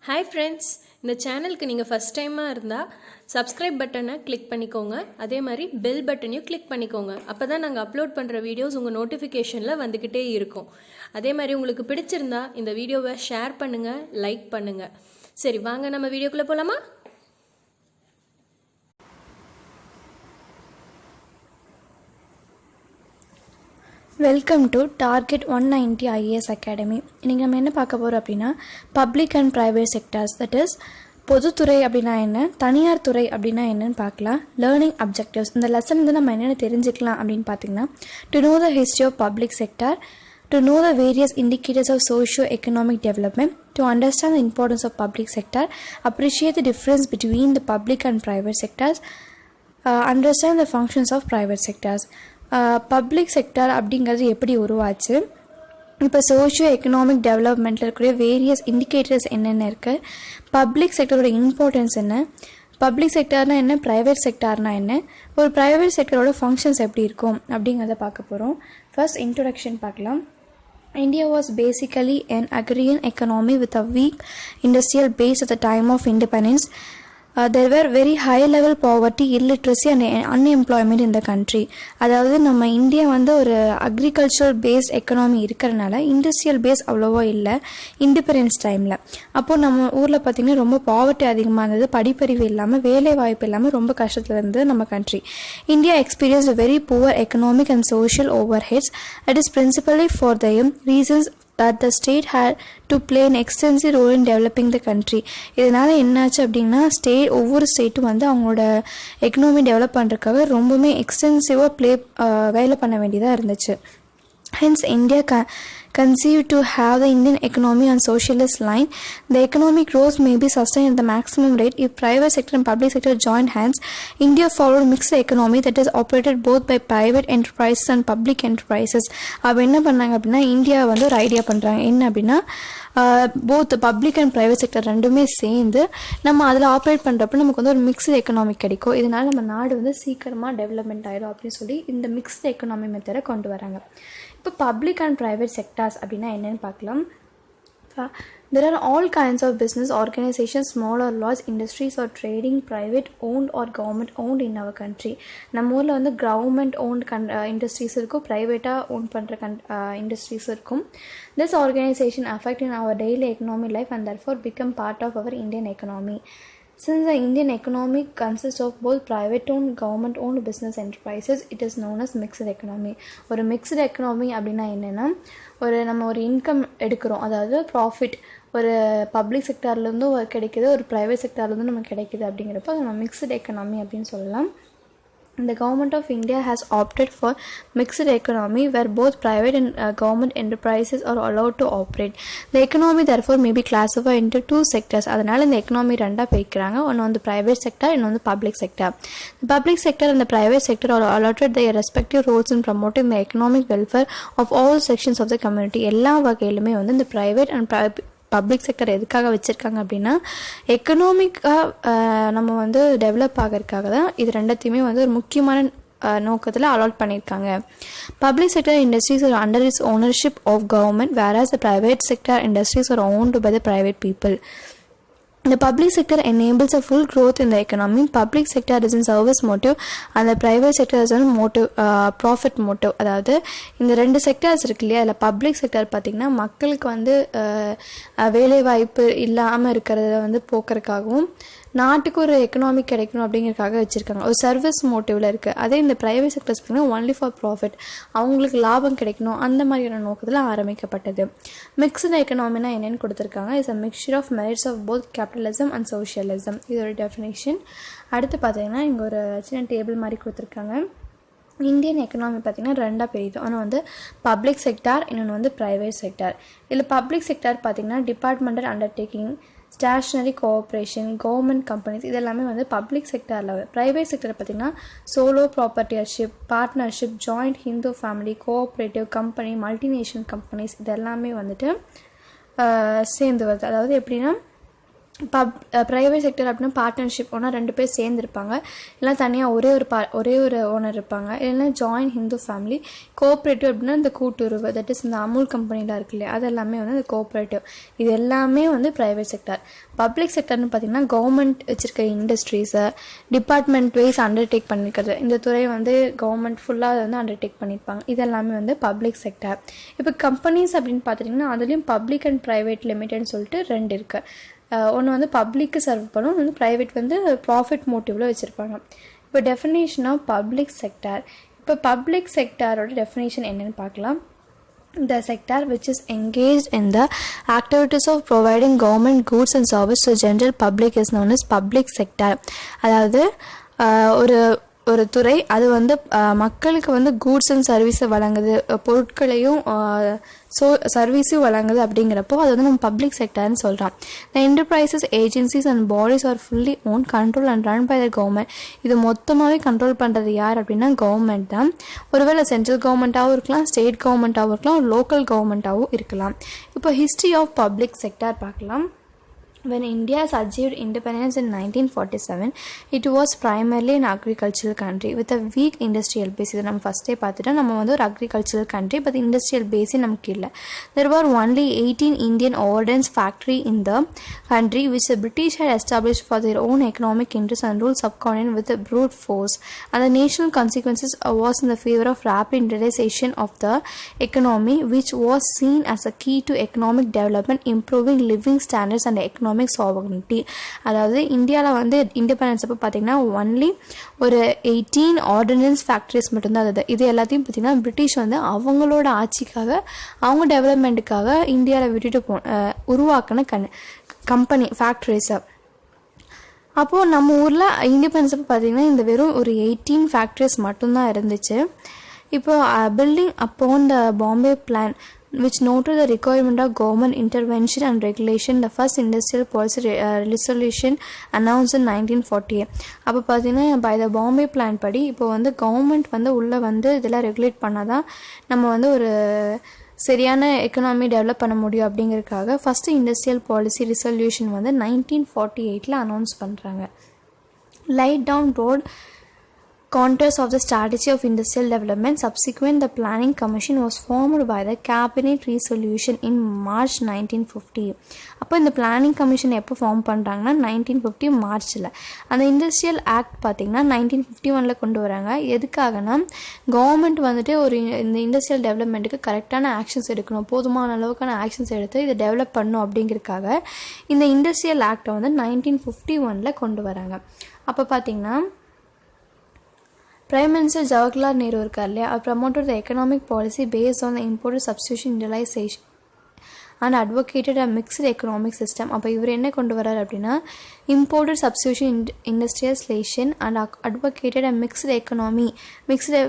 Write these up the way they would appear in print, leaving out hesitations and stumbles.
Hi friends, இந்த சேனலுக்கு நீங்கள் ஃபஸ்ட் டைமாக இருந்தால் சப்ஸ்கிரைப் பட்டனை கிளிக் பண்ணிக்கோங்க. அதே மாதிரி பெல் பட்டனையும் கிளிக் பண்ணிக்கோங்க. அப்போ தான் நாங்கள் அப்லோட் பண்ணுற வீடியோஸ் உங்கள் நோட்டிஃபிகேஷனில் வந்துக்கிட்டே இருக்கும். அதே மாதிரி உங்களுக்கு பிடிச்சிருந்தா இந்த வீடியோவை ஷேர் பண்ணுங்கள், லைக் பண்ணுங்கள். சரி, வாங்க நம்ம வீடியோக்குள்ளே போகலாமா? Welcome to target 190 IAS academy. இன்றைக்கி நம்ம என்ன பார்க்க போகிறோம் அப்படின்னா public and private sectors, that is பொதுத்துறை அப்படின்னா என்ன, தனியார் துறை அப்படின்னா என்னன்னு பார்க்கலாம். லேர்னிங் அப்ஜெக்டிவ்ஸ், இந்த லெசன் வந்து நம்ம என்னென்ன தெரிஞ்சுக்கலாம் அப்படின்னு பார்த்தீங்கன்னா, to know the history of public sector, to know the various indicators of socio-economic development, to understand the importance of public sector, appreciate the difference between the public and private sectors, understand the functions of private sectors. Public sector அப்படிங்கிறது எப்படி உருவாச்சு, இப்போ socio economic டெவலப்மெண்ட்டில் இருக்கக்கூடிய various indicators என்னென்ன இருக்குது, public செக்டரோட importance என்ன, public செக்டார்னால் என்ன, ப்ரைவேட் செக்டார்னால் என்ன, ஒரு ப்ரைவேட் செக்டரோட ஃபங்க்ஷன்ஸ் எப்படி இருக்கும் அப்படிங்கிறத பார்க்க போகிறோம். ஃபர்ஸ்ட் இன்ட்ரொடக்ஷன் பார்க்கலாம். India was basically an agrarian economy with a weak industrial base at the time of independence. There were very high level poverty, illiteracy and unemployment in the country. அதாவது நம்ம India வந்து ஒரு agricultural paste economy இருக்கிறதுனால industrial base அவ்வளோவா இல்லை independence டைமில். அப்போது நம்ம ஊரில் பார்த்திங்கன்னா ரொம்ப பாவர்ட்டி அதிகமாக இருந்தது, படிப்பறிவு இல்லாமல், வேலை வாய்ப்பு இல்லாமல் ரொம்ப கஷ்டத்தில் இருந்தது நம்ம country. India experience very poor economic and social over heads. It is principally for the reasons that the state had to play an extensive role in developing the country. இதனால் என்னாச்சு அப்படின்னா, ஒவ்வொரு ஸ்டேட்டும் வந்து அவங்களோட எக்கனாமி டெவலப் பண்ணுறதுக்காக ரொம்பவுமே எக்ஸ்டென்சிவாக வேலை பண்ண வேண்டியதாக இருந்துச்சு. Hence, India conceived to have the Indian economy on socialist line. The economic growth may be sustained at the maximum rate if private sector and public sector joined hands. India followed mixed economy that is operated both by private enterprises and public enterprises. அப்போ என்ன பண்ணாங்க அப்படின்னா, India வந்து ஒரு idea பண்ணுறாங்க. என்ன அப்படின்னா, both public and private sector ரெண்டுமே சேர்ந்து நம்ம அதில் ஆப்ரேட் பண்ணுறப்ப நமக்கு வந்து ஒரு மிக்ஸ்டு எக்கனாமி கிடைக்கும். இதனால் நம்ம நாடு வந்து சீக்கிரமாக டெவலப்மெண்ட் ஆகிடும் அப்படின்னு சொல்லி இந்த மிக்ஸ்டு எக்கனாமி மெத்தடை கொண்டு வராங்க. இப்போ பப்ளிக் அண்ட் ப்ரைவேட் செக்டார்ஸ் அப்படின்னா என்னென்னு பார்க்கலாம். There are all kinds of business organizations, small or large, industries or trading, private owned or government owned in our country. நம்ம ஊரில் வந்து கவர்மெண்ட் ஓன்ட் இண்டஸ்ட்ரீஸ் இருக்கும், ப்ரைவேட்டாக ஓன் பண்ணுற இண்டஸ்ட்ரீஸ் இருக்கும். This organization affect in our daily economic life and therefore become part of our Indian economy. Since the Indian economy consists of both private-owned, government-owned business enterprises, it is known as mixed economy. ஒரு mixed economy அப்படின்னா என்னென்னா, நம்ம ஒரு income எடுக்கிறோம், அதாவது profit ஒரு public செக்டார்லேருந்தும் கிடைக்கிது, ஒரு ப்ரைவேட் செக்டார்லேருந்தும் நமக்கு கிடைக்கிது. அப்படிங்கிறப்ப நம்ம மிக்ஸ்டு எக்கனாமி அப்படின்னு சொல்லலாம். The government of India has opted for mixed economy where both private and government enterprises are allowed to operate. The economy therefore may be classified into two sectors. அதனால இந்த economy ரெண்டாக பிரிக்கிறாங்க. ஒன்று வந்து private sector, இன்னொன்று public sector. The public sector and the private sector are allotted their respective roles in promoting the economic welfare of all sections of the community. எல்லா வகையிலுமே வந்து இந்த ப்ரைவேட் அண்ட் பப்ளிக் செக்டர் எதுக்காக வச்சுருக்காங்க அப்படின்னா, எக்கனாமிக்காக நம்ம வந்து டெவலப் ஆகிறதுக்காக தான் இது ரெண்டத்தையுமே வந்து ஒரு முக்கியமான நோக்கத்தில் அலாட் பண்ணியிருக்காங்க. Public sector industries are under its ownership of government, whereas the private sector industries are owned by the private people. The public sector enables a full growth in the economy. Public sector is in service motive and the private sector is in motive, profit motive. அதாவது இந்த ரெண்டு sectors இருக்கு இல்லையா, அதில் public sector பார்த்திங்கன்னா மக்களுக்கு வந்து வேலை வாய்ப்பு இல்லாமல் இருக்கிறத வந்து போக்குறதுக்காகவும் நாட்டுக்கு ஒரு எக்கனாமிக் கிடைக்கணும் அப்படிங்கிறதுக்காக வச்சுருக்காங்க. ஒரு சர்வீஸ் மோட்டிவில் இருக்குது. அதே இந்த ப்ரைவேட் செக்டர்ஸ் பார்த்திங்கன்னா ஒன்லி ஃபார் ப்ராஃபிட், அவங்களுக்கு லாபம் கிடைக்கணும் அந்த மாதிரியான நோக்கத்தில் ஆரம்பிக்கப்பட்டது. மிக்ஸ்டு எக்கனாமினா என்னென்னு கொடுத்துருக்காங்க. It's a mixture of merits of both capitalism and socialism. இது ஒரு டெஃபினேஷன். அடுத்து பார்த்திங்கன்னா இங்கே ஒரு சின்ன டேபிள் மாதிரி கொடுத்துருக்காங்க. இந்தியன் எக்கனாமி பார்த்திங்கன்னா ரெண்டாக பிரியுது. ஆனால் வந்து பப்ளிக் செக்டார், இன்னொன்று வந்து ப்ரைவேட் செக்டார். இதில் பப்ளிக் செக்டார் பார்த்திங்கன்னா departmental undertaking, stationery cooperation, government companies, இதெல்லாமே வந்து பப்ளிக் செக்டரில். ப்ரைவேட் செக்டர் பார்த்திங்கன்னா solo proprietorship, partnership, joint Hindu family, cooperative company, multinational companies, இதெல்லாமே வந்துட்டு சேர்ந்து வருது. அதாவது எப்படின்னா, ப்ரைவேட் செக்டர் அப்படின்னா பார்ட்னர்ஷிப் ஒன்றா 2 பேர் சேர்ந்துருப்பாங்க, இல்லைனா தனியாக ஒரே ஒரு ஓனர் இருப்பாங்க, இல்லைன்னா ஜாயின் ஹிந்து ஃபேமிலி. கோஆப்ரேட்டிவ் அப்படின்னா இந்த கூட்டுறவு, தட் இஸ் இந்த அமுல் கம்பெனிலாம் இருக்கு இல்லையா, அது எல்லாமே வந்து இந்த கோஆப்ரேட்டிவ். இது எல்லாமே வந்து ப்ரைவேட் செக்டர். பப்ளிக் செக்டர்னு பார்த்திங்கன்னா கவர்மெண்ட் வச்சுருக்க இண்டஸ்ட்ரீஸை டிபார்ட்மெண்ட் வைஸ் அண்டர்டேக் பண்ணியிருக்கிறது. இந்த துறை வந்து கவர்மெண்ட் ஃபுல்லாக வந்து அண்டர்டேக் பண்ணியிருப்பாங்க. இது எல்லாமே வந்து பப்ளிக் செக்டர். இப்போ கம்பெனிஸ் அப்படின்னு பார்த்துட்டிங்கன்னா அதுலேயும் பப்ளிக் அண்ட் ப்ரைவேட் லிமிடெட்னு சொல்லிட்டு 2 இருக்குது. ஒன்று வந்து பப்ளிக்கு சர்வ் பண்ணும், ஒன்று வந்து ப்ரைவேட் வந்து ப்ராஃபிட் மோட்டிவில் வச்சுருப்பாங்க. இப்போ டெஃபினேஷன் ஆஃப் பப்ளிக் செக்டார். இப்போ பப்ளிக் செக்டாரோட டெஃபினேஷன் என்னென்னு பார்க்கலாம். The sector which is engaged in the activities of providing government goods and service to general public is known as public sector. அதாவது ஒரு துறை அது வந்து மக்களுக்கு வந்து கூட்ஸ் அண்ட் சர்வீஸை வழங்குது, பொருட்களையும் சர்வீஸும் வழங்குது. அப்படிங்கிறப்போ அது வந்து நம்ம பப்ளிக் செக்டர்னு சொல்கிறோம். The enterprises agencies and bodies are fully own control and run by the government. இது மொத்தமாகவே கண்ட்ரோல் பண்ணுறது யார் அப்படின்னா கவர்மெண்ட் தான். ஒருவேளை சென்ட்ரல் கவர்மெண்ட்டாகவும் இருக்கலாம், ஸ்டேட் கவர்மெண்ட்டாகவும் இருக்கலாம், லோக்கல் கவர்மெண்ட்டாகவும் இருக்கலாம். இப்போ ஹிஸ்ட்ரி ஆஃப் பப்ளிக் செக்டர் பார்க்கலாம். When India has achieved independence in 1947, it was primarily an agricultural country with a weak industrial base. இது நம்ம ஃபஸ்ட்டே பார்த்துட்டோம், நம்ம வந்து ஒரு agricultural country, but industrial base நமக்கு இல்லை. There were only 18 Indian ordnance factory in the country which the British had established for their own economic interests and ruled subcontinent with a brute force. And the national consequences was in the favor of rapid industrialization of the economy, which was seen as a key to economic development, improving living standards and economic sovereignty. அதாவது இந்தியாவில் வந்து independence அப்போ பார்த்தீங்கன்னா only ஒரு 18 ordinance factories மட்டும்தான் அது. இது எல்லாத்தையும் பார்த்தீங்கன்னா பிரிட்டிஷ் வந்து அவங்களோட ஆட்சிக்காக, அவங்க டெவலப்மெண்ட்டுக்காக இந்தியாவில் விட்டுட்டு உருவாக்கின கம்பெனி ஃபேக்ட்ரிஸை. அப்போது நம்ம ஊரில் இண்டிபெண்டன்ஸ் அப்போ பார்த்தீங்கன்னா இந்த வெறும் ஒரு 18 ஃபேக்ட்ரிஸ் மட்டும்தான் இருந்துச்சு. இப்போ building upon the Bombay plan which noted the requirement of government intervention and regulation, the first industrial policy resolution announced in 1948. அப்போ பார்த்தீங்கன்னா பை த பாம்பே பிளான் படி இப்போ வந்து கவர்மெண்ட் வந்து உள்ளே வந்து இதெல்லாம் ரெகுலேட் பண்ணால் தான் நம்ம வந்து ஒரு சரியான எக்கனாமி டெவலப் பண்ண முடியும். அப்படிங்கிறதுக்காக ஃபஸ்ட்டு இண்டஸ்ட்ரியல் பாலிசி ரிசல்யூஷன் வந்து 1948 அனௌன்ஸ் பண்ணுறாங்க. Laid down broad contours of the strategy of industrial development. Subsequent, the planning commission was formed by the cabinet resolution in March 1950. அப்போ இந்த பிளானிங் கமிஷன் எப்போ form பண்ணுறாங்கன்னா 1950 மார்ச்சில். அந்த இண்டஸ்ட்ரியல் ஆக்ட் பார்த்திங்கன்னா 1951 கொண்டு வராங்க. எதுக்காகனா கவர்மெண்ட் வந்துட்டு ஒரு இந்த இண்டஸ்ட்ரியல் டெவலப்மெண்ட்டுக்கு கரெக்டான ஆக்ஷன்ஸ் எடுக்கணும், போதுமான அளவுக்கான ஆக்ஷன்ஸ் எடுத்து இதை டெவலப் பண்ணணும். அப்படிங்கிறதுக்காக இந்த இண்டஸ்ட்ரியல் ஆக்டை வந்து 1951 கொண்டு வராங்க. அப்போ பார்த்திங்கன்னா Prime Minister Jawaharlal Nehru இருக்கார் இல்லையா, promoted the economic policy based on the imported substitution industrialization and advocated a mixed economic system. அப்போ இவர் என்ன கொண்டு வரார் அப்படின்னா imported substitution industrialization and advocated a mixed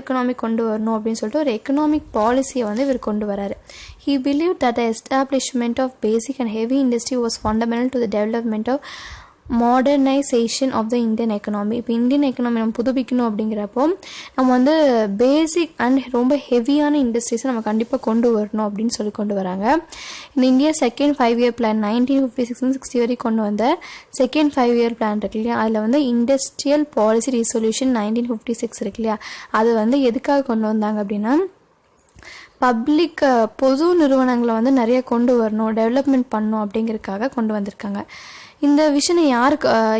economy கொண்டு வரணும் அப்படின்னு சொல்லிட்டு ஒரு எக்கனாமிக் பாலிசியை வந்து இவர் கொண்டு வராரு. He believed that the establishment of basic and heavy industry was fundamental to the development of modernisation of the Indian economy. இப்போ இந்தியன் எக்கனாமி நம்ம புதுப்பிக்கணும் அப்படிங்கிறப்போ நம்ம வந்து பேசிக் அண்ட் ரொம்ப ஹெவியான இண்டஸ்ட்ரீஸை நம்ம கண்டிப்பாக கொண்டு வரணும் அப்படின்னு சொல்லி கொண்டு வராங்க. இந்த இந்தியா செகண்ட் 5-year பிளான் 1956-60 வரைக்கும் கொண்டு வந்த செகண்ட் 5-year பிளான் இருக்கு இல்லையா, அதில் வந்து இண்டஸ்ட்ரியல் பாலிசி ரிசொல்யூஷன் 1956 இருக்கு இல்லையா, அது வந்து எதுக்காக கொண்டு வந்தாங்க அப்படின்னா பப்ளிக் பொது நிறுவனங்களை வந்து நிறைய கொண்டு வரணும், டெவலப்மெண்ட் பண்ணணும் அப்படிங்கிறதுக்காக கொண்டு வந்திருக்காங்க. இந்த விஷயம்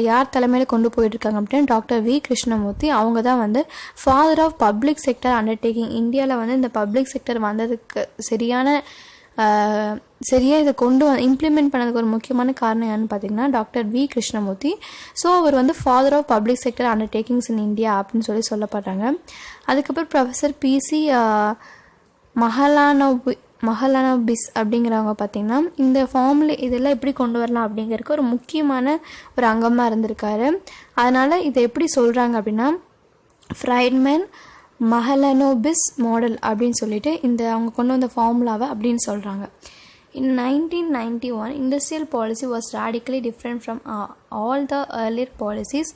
யார் தலைமையில் கொண்டு போயிட்டுருக்காங்க அப்படின்னா டாக்டர் வி கிருஷ்ணமூர்த்தி. அவங்க தான் வந்து father of public sector undertaking. இந்தியாவில் வந்து இந்த பப்ளிக் செக்டர் வந்ததுக்கு சரியாக இதை இம்ப்ளிமெண்ட் பண்ணதுக்கு ஒரு முக்கியமான காரணம் என்னன்னு பார்த்தீங்கன்னா டாக்டர் வி கிருஷ்ணமூர்த்தி. ஸோ அவர் வந்து father of public sector undertakings in India அப்படின்னு சொல்லப்படுறாங்க. அதுக்கப்புறம் ப்ரொஃபஸர் பிசி மஹலானோபிஸ் அப்படிங்கிறவங்க பார்த்திங்கன்னா இந்த ஃபார்முலா இதெல்லாம் எப்படி கொண்டு வரலாம் அப்படிங்கிறதுக்கு ஒரு முக்கியமான ஒரு அங்கமாக இருந்திருக்காரு. அதனால் இதை எப்படி சொல்கிறாங்க அப்படின்னா ஃப்ரைட்மேன் மஹலானோபிஸ் மாடல் அப்படின்னு சொல்லிட்டு இந்த அவங்க கொண்டு வந்த ஃபார்முலாவை அப்படின்னு சொல்கிறாங்க. In 1991, industrial policy was radically different from all the earlier policies,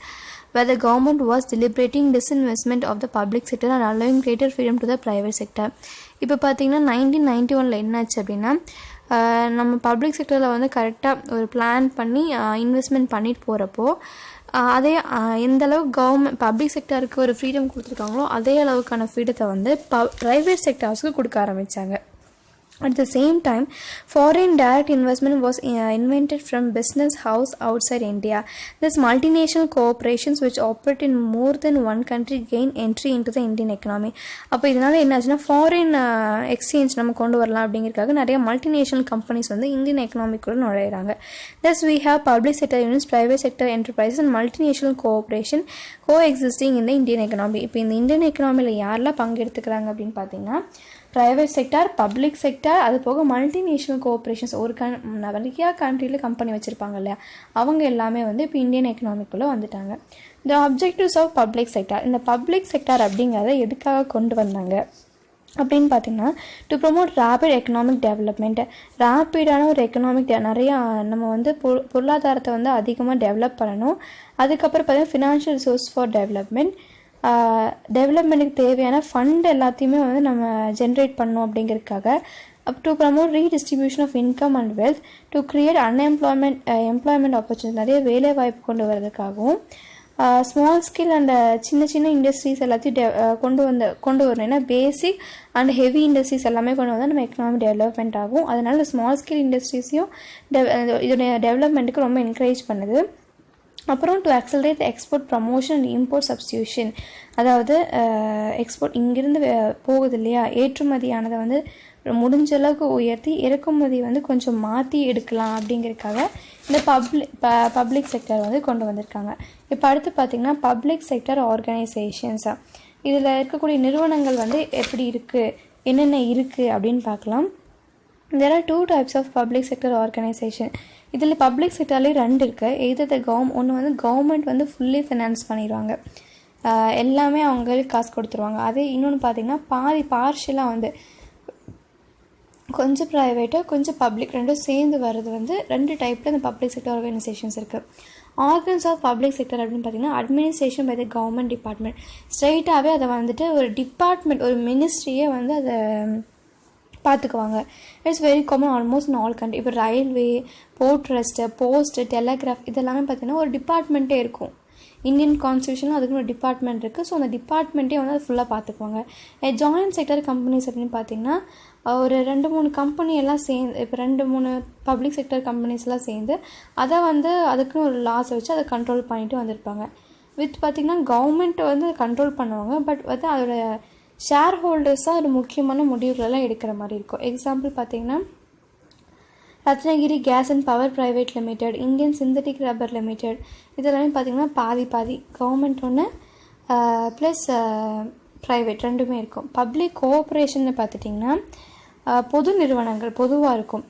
where the government was deliberating disinvestment of the public sector and allowing greater freedom to the private sector. இப்போ பார்த்தீங்கன்னா 1991 என்னாச்சு அப்படின்னா நம்ம பப்ளிக் செக்டரில் வந்து கரெக்டாக ஒரு பிளான் பண்ணி investment பண்ணிட்டு போகிறப்போ அதே எந்த அளவுக்கு கவர்மெண்ட் பப்ளிக் செக்டருக்கு ஒரு ஃப்ரீடம் கொடுத்துருக்காங்களோ அதே அளவுக்கான ஃப்ரீடத்தை வந்து ப்ரைவேட் செக்டார்ஸ்க்கு கொடுக்க ஆரம்பித்தாங்க. At the same time, foreign direct investment was invented from business house outside India. These multinational corporations which operate in more than one country gain entry into the Indian economy. அப்போ இதனால் என்ன ஆச்சுன்னா foreign exchange நம்ம கொண்டு வரலாம் அப்படிங்கிறதுக்காக நிறைய multinational companies வந்து Indian எக்கனாமிக்குள்ள நுழையிறாங்க. Thus we have public sector units, private sector enterprises and multinational cooperation coexisting in the Indian economy. இப்போ இந்த இந்தியன் எக்கனாமியில் யாரெல்லாம் பங்கெடுத்துக்கிறாங்க அப்படின்னு பார்த்தீங்கன்னா ப்ரைவேட் செக்டார், பப்ளிக் செக்டார், அது போக மல்டிநேஷ்னல் கோஆப்ரேஷன்ஸ் ஒரு நிறையா கண்ட்ரியில் கம்பெனி வச்சுருப்பாங்க இல்லையா, அவங்க எல்லாமே வந்து இப்போ இந்தியன் எக்கனாமிக்குள்ளே வந்துட்டாங்க. The objectives of public sector, இந்த பப்ளிக் செக்டார் அப்படிங்கிறத எதுக்காக கொண்டு வந்தாங்க அப்படின்னு பார்த்தீங்கன்னா to promote rapid economic development. ரேப்பிடான ஒரு எக்கனாமிக் நிறையா நம்ம வந்து பொருளாதாரத்தை வந்து அதிகமாக டெவலப் பண்ணணும். அதுக்கப்புறம் பார்த்தீங்கன்னா ஃபினான்ஷியல் ரிசோர்ஸ் ஃபார் டெவலப்மெண்ட், டெவலப்மெண்ட்டுக்கு தேவையான ஃபண்ட் எல்லாத்தையுமே வந்து நம்ம ஜென்ரேட் பண்ணோம் அப்படிங்கிறதுக்காக. To promote redistribution of income and wealth, to create employment opportunity, நிறைய வேலை வாய்ப்பு கொண்டு வரதுக்காகவும், ஸ்மால் ஸ்கேல் அண்ட் சின்ன சின்ன இண்டஸ்ட்ரீஸ் எல்லாத்தையும் கொண்டு வரணும். ஏன்னா பேசிக் அண்ட் ஹெவி இண்டஸ்ட்ரீஸ் எல்லாமே கொண்டு வந்தால் நம்ம எக்கனாமிக் டெவலப்மெண்ட் ஆகும். அதனால ஸ்மால் ஸ்கேல் இண்டஸ்ட்ரீஸையும் இதோடைய டெவலப்மெண்ட்டுக்கு ரொம்ப என்கரேஜ் பண்ணுது. அப்புறம் to accelerate export promotion and import substitution, அதாவது எக்ஸ்போர்ட் இங்கிருந்து போகுது இல்லையா, ஏற்றுமதியானதை வந்து முடிஞ்ச அளவுக்கு உயர்த்தி இறக்குமதி வந்து கொஞ்சம் மாற்றி எடுக்கலாம் அப்படிங்கிறதுக்காக இந்த பப்ளிக் செக்டர் வந்து கொண்டு வந்திருக்காங்க. இப்போ அடுத்து பார்த்திங்கன்னா பப்ளிக் செக்டர் ஆர்கனைசேஷன்ஸாக இதில் இருக்கக்கூடிய நிறுவனங்கள் வந்து எப்படி இருக்குது, என்னென்ன இருக்குது அப்படின்னு பார்க்கலாம். There are two types of public sector organization. இதில் பப்ளிக் செக்டர்லேயே ரெண்டு இருக்குது. எது ஒன்று வந்து கவர்மெண்ட் வந்து ஃபுல்லி ஃபினான்ஸ் பண்ணிடுவாங்க, எல்லாமே அவங்களுக்கு காசு கொடுத்துருவாங்க. அதே இன்னொன்று பார்த்திங்கன்னா பார்ஷியலாக வந்து கொஞ்சம் ப்ரைவேட்டாக கொஞ்சம் பப்ளிக் ரெண்டும் சேர்ந்து வர்றது வந்து ரெண்டு டைப்பில் இந்த பப்ளிக் செக்டர் ஆர்கனைசேஷன்ஸ் இருக்குது. ஆர்கன்ஸ் ஆஃப் பப்ளிக் செக்டர் அப்படின்னு பார்த்திங்கன்னா administration by the government department. ஸ்ட்ரைட்டாகவே அதை வந்துட்டு ஒரு டிபார்ட்மெண்ட், ஒரு மினிஸ்ட்ரியே வந்து அதை பார்த்துக்குவாங்க. It's very common almost in all country. இப்போ railway, port trust, post, telegraph இதெல்லாமே பார்த்திங்கன்னா ஒரு டிபார்ட்மெண்ட்டே இருக்கும். இந்தியன் கான்ஸ்டியூஷனில் அதுக்குன்னு ஒரு டிபார்ட்மெண்ட் இருக்குது. ஸோ அந்த டிபார்ட்மெண்ட்டே வந்து அது ஃபுல்லாக பார்த்துக்குவாங்க. ஜாயின்ட் செக்டர் கம்பெனிஸ் அப்படின்னு பார்த்திங்கன்னா ஒரு 2-3 கம்பெனி எல்லாம் சேர்ந்து, இப்போ 2-3 பப்ளிக் செக்டர் கம்பெனிஸ்லாம் சேர்ந்து அதை வந்து அதுக்குன்னு ஒரு லாஸ் வச்சு அதை கண்ட்ரோல் பண்ணிட்டு வந்திருப்பாங்க. பார்த்திங்கன்னா கவர்மெண்ட் வந்து கண்ட்ரோல் பண்ணுவாங்க, பட் வந்து அதோட ஷேர் ஹோல்டர்ஸ் தான் ஒரு முக்கியமான முடிவுகளெல்லாம் எடுக்கிற மாதிரி இருக்கும். எக்ஸாம்பிள் பார்த்திங்கன்னா Ratnagiri gas and power private limited, Indian synthetic rubber limited, இதெல்லாமே பார்த்திங்கன்னா பாதி கவர்மெண்ட் ஒன்று ப்ளஸ் ப்ரைவேட் ரெண்டுமே இருக்கும். பப்ளிக் கோஆப்ரேஷன் பார்த்துட்டிங்கன்னா பொது நிறுவனங்கள் பொதுவாக இருக்கும்.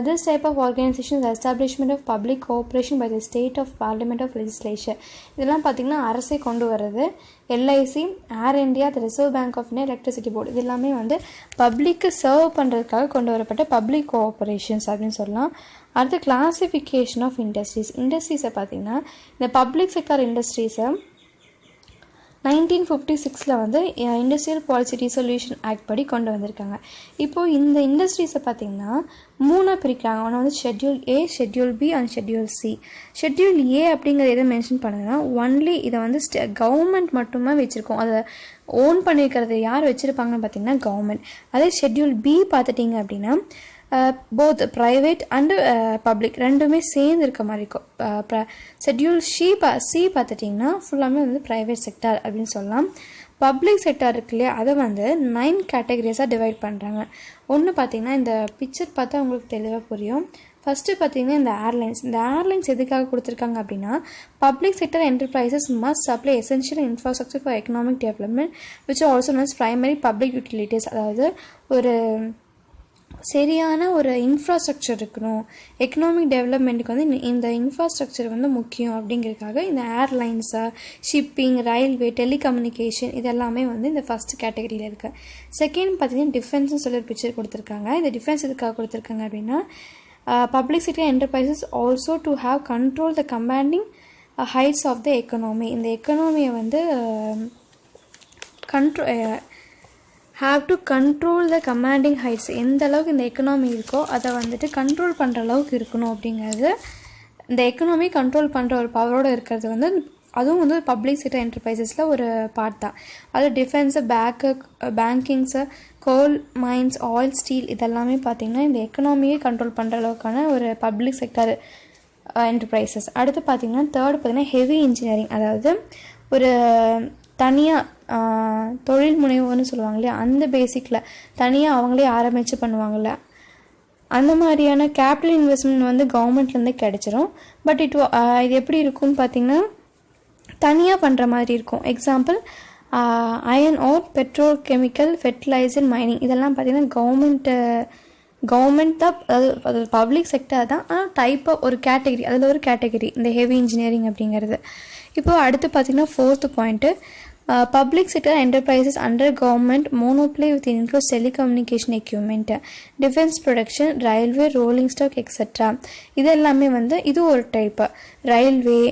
This type of organization is the establishment of public cooperation by the state of parliament of legislature. இதெல்லாம் பார்த்திங்கன்னா அரசே கொண்டு வர்றது. LIC, Air India, the reserve bank of India, electricity board, இது எல்லாமே வந்து பப்ளிக்கு சர்வ் பண்ணுறதுக்காக கொண்டு வரப்பட்ட பப்ளிக் கோஆப்ரேஷன்ஸ் அப்படின்னு சொல்லலாம். அடுத்து கிளாசிஃபிகேஷன் ஆஃப் இண்டஸ்ட்ரீஸை பார்த்திங்கன்னா இந்த பப்ளிக் செக்டர் இண்டஸ்ட்ரீஸை 1956 வந்து இண்டஸ்ட்ரியல் பாலிசி ரிசொல்யூஷன் ஆக்ட் படி கொண்டு வந்திருக்காங்க. இப்போது இந்த இண்டஸ்ட்ரீஸை பார்த்திங்கன்னா 3 பிரிக்கிறாங்க. ஒன்று வந்து schedule A, schedule B and schedule C. Schedule A அப்படிங்கிறது எதை மென்ஷன் பண்ணுங்கன்னா ஒன்லி இதை வந்து கவர்மெண்ட் மட்டுமே வச்சுருக்கோம், அதை ஓன் பண்ணியிருக்கிறது யார் வச்சுருப்பாங்கன்னு பார்த்திங்கன்னா கவர்மெண்ட். அதே ஷெட்யூல் பி பார்த்துட்டிங்க அப்படின்னா போத் ப்ரைவேட் அண்டு பப்ளிக் ரெண்டுமே சேர்ந்து இருக்க மாதிரி இருக்கும். ஷெட்யூல் சி பார்த்துட்டிங்கன்னா ஃபுல்லாமே வந்து ப்ரைவேட் செக்டார் அப்படின்னு சொல்லலாம். பப்ளிக் செக்டார் இருக்கு இல்லையா, அதை வந்து 9 கேட்டகரிஸாக டிவைட் பண்ணுறாங்க. ஒன்று பார்த்திங்கன்னா இந்த பிக்சர் பார்த்தா உங்களுக்கு தெளிவாக புரியும். ஃபஸ்ட்டு பார்த்திங்கன்னா இந்த ஏர்லைன்ஸ் எதுக்காக கொடுத்துருக்காங்க அப்படின்னா public sector enterprises must supply essential infrastructure for economic development which also known primary public utilities. அதாவது ஒரு சரியான ஒரு இன்ஃப்ராஸ்ட்ரக்சர் இருக்கணும், எக்கனாமிக் டெவலப்மெண்ட்டுக்கு வந்து இந்த இன்ஃப்ராஸ்ட்ரக்சர் வந்து முக்கியம் அப்படிங்கிறதுக்காக இந்த ஏர்லைன்ஸு, ஷிப்பிங், ரயில்வே, டெலிகம்யூனிகேஷன் இதெல்லாமே வந்து இந்த ஃபஸ்ட் கேட்டகரியில் இருக்குது. செகண்ட் பார்த்திங்கன்னா டிஃபென்ஸ்னு சொல்லி ஒரு பிக்சர் கொடுத்துருக்காங்க. இந்த டிஃபென்ஸ் எதுக்காக கொடுத்துருக்காங்க அப்படின்னா public sector enterprises also to have control the commanding heights of the economy. இந்த எக்கனாமியை வந்து have to control the commanding heights. எந்த அளவுக்கு இந்த எக்கனாமி இருக்கோ அதை வந்துட்டு கண்ட்ரோல் பண்ணுற அளவுக்கு இருக்கணும் அப்படிங்கிறது. இந்த எக்கனாமி கண்ட்ரோல் பண்ணுற ஒரு பவரோடு இருக்கிறது வந்து அதுவும் வந்து பப்ளிக் செக்டர் என்டர்பிரைசஸில் ஒரு பார்ட் தான். அது defence, bankings, coal mines, oil, steel இதெல்லாமே பார்த்திங்கன்னா இந்த எக்கனாமியை கண்ட்ரோல் பண்ணுற அளவுக்கான ஒரு பப்ளிக் செக்டர் என்டர்பிரைசஸ். அடுத்து பார்த்திங்கன்னா தேர்ட் பார்த்திங்கன்னா ஹெவி இன்ஜினியரிங். அதாவது ஒரு தனியாக தொழில் முனைவோர்னு சொல்லுவாங்க இல்லையா, அந்த பேசிக்கில் தனியாக அவங்களே ஆரம்பித்து பண்ணுவாங்கள்ல, அந்த மாதிரியான கேபிட்டல் இன்வெஸ்ட்மெண்ட் வந்து கவர்மெண்ட்லேருந்து கிடச்சிரும். பட் இது எப்படி இருக்கும்னு பார்த்திங்கன்னா தனியாக பண்ணுற மாதிரி இருக்கும். Example iron ore, petrol chemical, fertiliser, mining இதெல்லாம் பார்த்திங்கன்னா கவர்மெண்ட் தான், அது பப்ளிக் செக்டர் தான். ஆனால் டைப்பாக ஒரு கேட்டகரி, அதில் ஒரு கேட்டகரி இந்த ஹெவி இன்ஜினியரிங் அப்படிங்கிறது. இப்போது அடுத்து பார்த்திங்கன்னா fourth point, public sector enterprises under government monopoly with includes telecommunication equipment, defence production, railway, rolling stock etcetera. இது எல்லாமே வந்து இது ஒரு டைப்பு. ரயில்வே,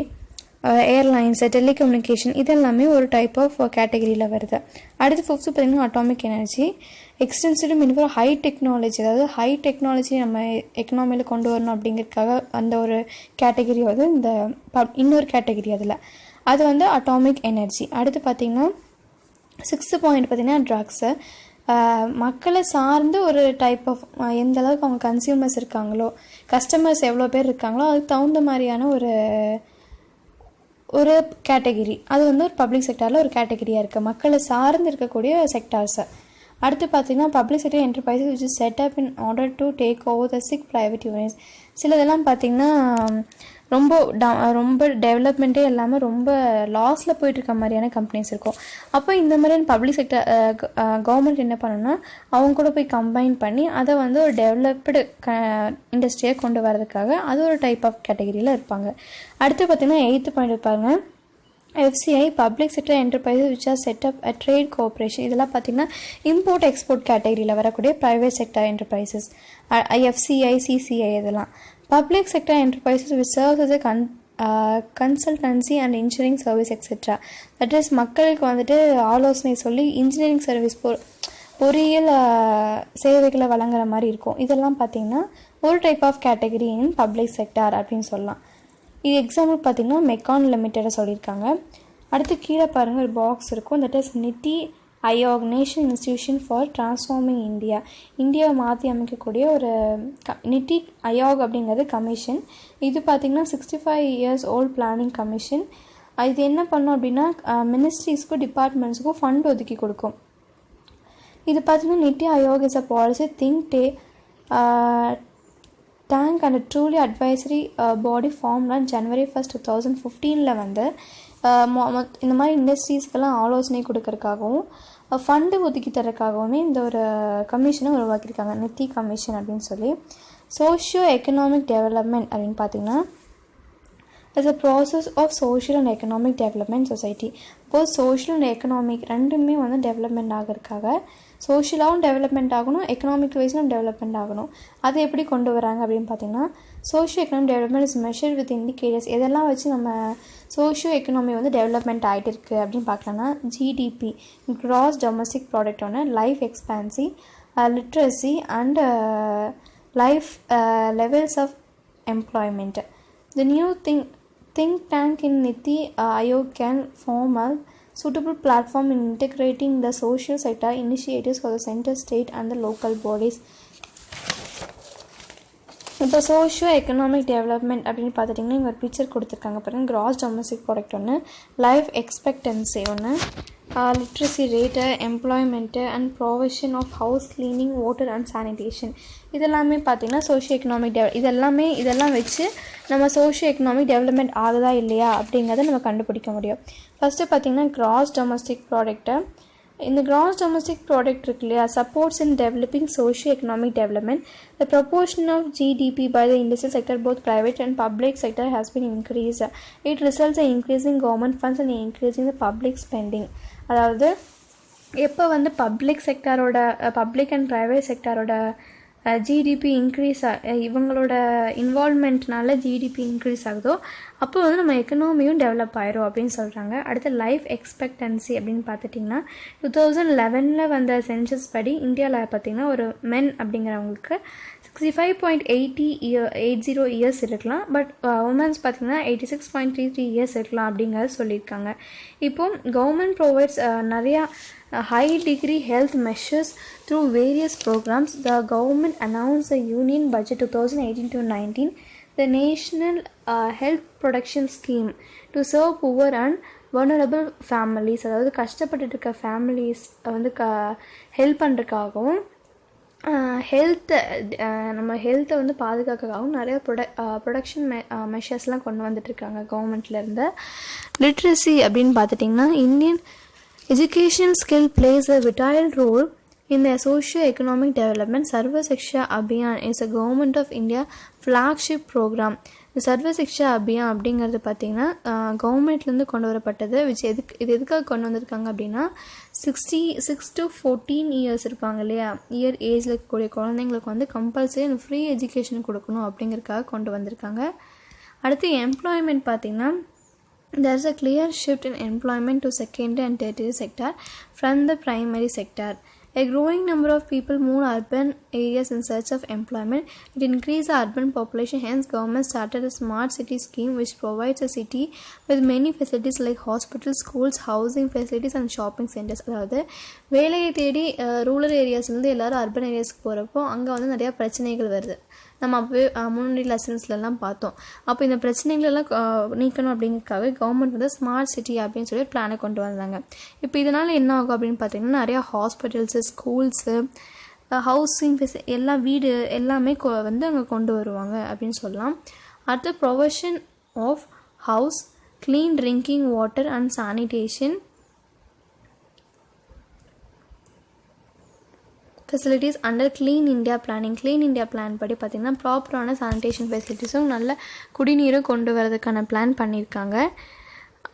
ஏர்லைன்ஸு, டெலிகம்யூனிகேஷன் இதெல்லாமே ஒரு டைப் ஆஃப் கேட்டகரியில் வருது. அடுத்து ஃபிஃப்த்து பார்த்திங்கன்னா atomic energy, extensive mean for high technology. அதாவது ஹை டெக்னாலஜி நம்ம எக்கனாமியில் கொண்டு வரணும் அப்படிங்கிறதுக்காக அந்த ஒரு கேட்டகரி வந்து இந்த இன்னொரு கேட்டகரி அதில் அது வந்து அட்டாமிக் எனர்ஜி. அடுத்து பார்த்திங்கன்னா சிக்ஸ்த்து பாயிண்ட் பார்த்திங்கன்னா ட்ரக்ஸு. மக்களை சார்ந்து ஒரு டைப் ஆஃப் எந்த அளவுக்கு அவங்க கன்சியூமர்ஸ் இருக்காங்களோ, கஸ்டமர்ஸ் எவ்வளோ பேர் இருக்காங்களோ அதுக்கு தகுந்த மாதிரியான ஒரு கேட்டகிரி. அது வந்து ஒரு பப்ளிக் செக்டாரில் ஒரு கேட்டகிரியாக இருக்குது, மக்களை சார்ந்து இருக்கக்கூடிய செக்டார்ஸை. அடுத்து பார்த்திங்கன்னா public sector enterprises which is set up in order to take over the sick private units. சிலதெல்லாம் பார்த்திங்கன்னா ரொம்ப டெவலப்மெண்ட்டே இல்லாமல் ரொம்ப லாஸில் போயிட்டுருக்க மாதிரியான கம்பெனிஸ் இருக்கும். அப்போ இந்த மாதிரியான பப்ளிக் செக்டர் கவர்மெண்ட் என்ன பண்ணணும்னா அவங்க கூட போய் கம்பைன் பண்ணி அதை வந்து ஒரு டெவலப்டு இண்டஸ்ட்ரியாக கொண்டு வரதுக்காக அது ஒரு டைப் ஆஃப் கேட்டகரியில் இருப்பாங்க. அடுத்து பார்த்திங்கன்னா எயித்து பாயிண்ட் இருப்பாங்க FCI, public sector enterprises which are set up a trade cooperation. இதெல்லாம் பார்த்திங்கன்னா இம்போர்ட் எக்ஸ்போர்ட் கேட்டகரியில் வரக்கூடிய private sector enterprises. FCI, CCI இதெல்லாம். Public sector enterprises which serves as a consultancy and engineering service etcetera. That is மக்களுக்கு வந்துட்டு ஆலோசனை சொல்லி engineering service பொறியியல் சேவைகளை வழங்குற மாதிரி இருக்கும். இதெல்லாம் பார்த்திங்கன்னா ஒரு type of category in public sector அப்படின்னு சொல்லலாம். இது எக்ஸாம்பிள் பார்த்திங்கன்னா மெக்கான் லிமிட்டடை சொல்லியிருக்காங்க. அடுத்து கீழே பாருங்கள் ஒரு பாக்ஸ் இருக்கும். That is NITI Aayog, national institution for transforming India. இந்தியாவை மாற்றி அமைக்கக்கூடிய ஒரு நித்தி ஆயோக் அப்படிங்கிறது கமிஷன். இது பார்த்திங்கன்னா 65 years ஓல்ட் பிளானிங் கமிஷன். இது என்ன பண்ணும் அப்படின்னா மினிஸ்ட்ரிஸ்க்கும் டிபார்ட்மெண்ட்ஸுக்கும் ஃபண்ட் ஒதுக்கி கொடுக்கும். இது பார்த்திங்கன்னா NITI Aayog is a policy tank and truly advisory body form on January 1, 2015 வந்து இந்த மாதிரி இண்டஸ்ட்ரீஸ்க்கெல்லாம் ஆலோசனை கொடுக்கறதுக்காகவும் ஃபண்டு ஒதுக்கி தரக்காகவுமே இந்த ஒரு கமிஷனை உருவாக்கியிருக்காங்க, நித்தி கமிஷன் அப்படின்னு சொல்லி. சோஷியோ எக்கனாமிக் டெவலப்மெண்ட் அப்படின்னு பார்த்திங்கன்னா is a process of social and economic development society. இப்போது சோஷியல் அண்ட் எக்கனாமிக் ரெண்டுமே வந்து டெவலப்மெண்ட் ஆகிறதுக்காக சோஷியலாகவும் டெவலப்மெண்ட் ஆகணும், எக்கனாமிக் வைஸ்லும் டெவலப்மெண்ட் ஆகணும். அதை எப்படி கொண்டு வராங்க அப்படின்னு பார்த்திங்கன்னா socio economic development is measured with indicators. எதெல்லாம் வச்சு நம்ம சோஷியோ எக்கனாமி வந்து டெவலப்மெண்ட் ஆகிட்டு இருக்குது அப்படின்னு பார்க்கலாம்னா ஜிடிபி, கிராஸ் டொமஸ்டிக் ப்ராடக்ட் ஒன்று, life expectancy, literacy and life levels of employment. The new think tank in Niti Aayog can form a suitable platform in integrating the social sector initiatives for the center, state and the local bodies. இப்போ socio economic development அப்படின்னு பார்த்துட்டிங்கன்னா இங்கே ஒரு picture கொடுத்துருக்காங்க பாருங்கள். Gross domestic product ஒன்று, life expectancy ஒன்று, literacy rate, employment and provision of house cleaning, water and sanitation. இதெல்லாமே பார்த்திங்கன்னா சோஷியோ எக்கனாமிக் இதெல்லாம் வச்சு நம்ம சோஷியோ எக்கனாமிக் டெவலப்மெண்ட் ஆகுதா இல்லையா அப்படிங்கிறத நம்ம கண்டுபிடிக்க முடியும். ஃபஸ்ட்டு பார்த்திங்கன்னா கிராஸ் டொமஸ்டிக் ப்ராடக்ட்டை, இந்த கிராஸ் டொமஸ்டிக் ப்ராடக்ட் இருக்கு இல்லையா, supports in developing socio economic development. The proportion of GDP by the industrial sector both private and public sector has been increased. It results in increasing government funds and increasing the public spending. அதாவது எப்போ வந்து public and private செக்டாரோட GDP increase இவங்களோட இன்வால்மெண்ட்னால GDP increase ஆகுதோ அப்போ வந்து நம்ம எக்கனாமியும் டெவலப் ஆயிரும் அப்படின்னு சொல்கிறாங்க. அடுத்து லைஃப் எக்ஸ்பெக்டன்சி அப்படின்னு பார்த்துட்டிங்கன்னா 2011 வந்த சென்சஸ் படி இந்தியாவில் பார்த்திங்கன்னா ஒரு மென் அப்படிங்கிறவங்களுக்கு 65.80 இயர்ஸ் இருக்கலாம். பட் உமன்ஸ் பார்த்திங்கன்னா 86.33 இயர்ஸ் இருக்கலாம் அப்படிங்கிறத சொல்லியிருக்காங்க. இப்போது கவர்மெண்ட் ப்ரொவைட்ஸ் நிறையா high degree health measures through various programs. The government announced the Union Budget 2018-19, the National Health Protection Scheme to serve poor and vulnerable families. அதாவது கஷ்டப்பட்டு இருக்க ஃபேமிலிஸ் வந்து ஹெல்ப் பண்ணுறதுக்காகவும் நம்ம ஹெல்த்தை வந்து பாதுகாக்கிறதுக்காகவும் நிறைய ப்ரொடக்ஷன் மெஷர்ஸ்லாம் கொண்டு வந்துட்டுருக்காங்க கவர்மெண்ட்லேருந்து. லிட்ரஸி அப்படின்னு பார்த்துட்டிங்கன்னா Indian educational skill plays a vital role in the socio-economic development. Sarva Shiksha Abhiyan is a Government of India flagship program. இந்த சர்வ சிக்ஷா அபியான் அப்படிங்கிறது பார்த்திங்கன்னா கவர்மெண்ட்லேருந்து கொண்டு வரப்பட்டது. எதுக்காக கொண்டு வந்திருக்காங்க அப்படின்னா 66 to 14 இயர்ஸ் இருப்பாங்க இல்லையா, இயர் ஏஜில் இருக்கக்கூடிய குழந்தைங்களுக்கு வந்து கம்பல்சரி அந்த ஃப்ரீ எஜுகேஷன் கொடுக்கணும் அப்படிங்கிறதுக்காக கொண்டு வந்திருக்காங்க. அடுத்து எம்ப்ளாய்மெண்ட் பார்த்திங்கன்னா there is a clear shift in employment to secondary and tertiary sector from the primary sector. A growing number of people move urban areas in search of employment. It increased the urban population. Hence, government started a smart city scheme which provides a city with many facilities like hospitals, schools, housing facilities and shopping centers. அதாவது வேலையை தேடி rural ஏரியாஸ்லேருந்து எல்லோரும் urban ஏரியாஸ்க்கு போகிறப்போ அங்கே வந்து நிறையா பிரச்சனைகள் வருது. நம்ம அப்போவே முன்னாடி லெசன்ஸ்லாம் பார்த்தோம். அப்போ இந்த பிரச்சனைகளெல்லாம் நீக்கணும் அப்படிங்கிறதுக்காக கவர்மெண்ட் வந்து ஸ்மார்ட் சிட்டி அப்படின்னு சொல்லி பிளானை கொண்டு வந்தாங்க. இப்போ இதனால் என்ன ஆகும் அப்படின்னு பார்த்தீங்கன்னா நிறையா ஹாஸ்பிட்டல்ஸு, ஸ்கூல்ஸு, ஹவுசிங் வீடு எல்லாமே வந்து அங்கே கொண்டு வருவாங்க அப்படின்னு சொல்லலாம். அடுத்து provision of house, clean drinking water and sanitation facilities under clean India planning. Clean India plan படி பார்த்திங்கன்னா ப்ராப்பரான சானிடேஷன் ஃபெசிலிட்டிஸும் நல்ல குடிநீரும் கொண்டு வரதுக்கான பிளான் பண்ணியிருக்காங்க.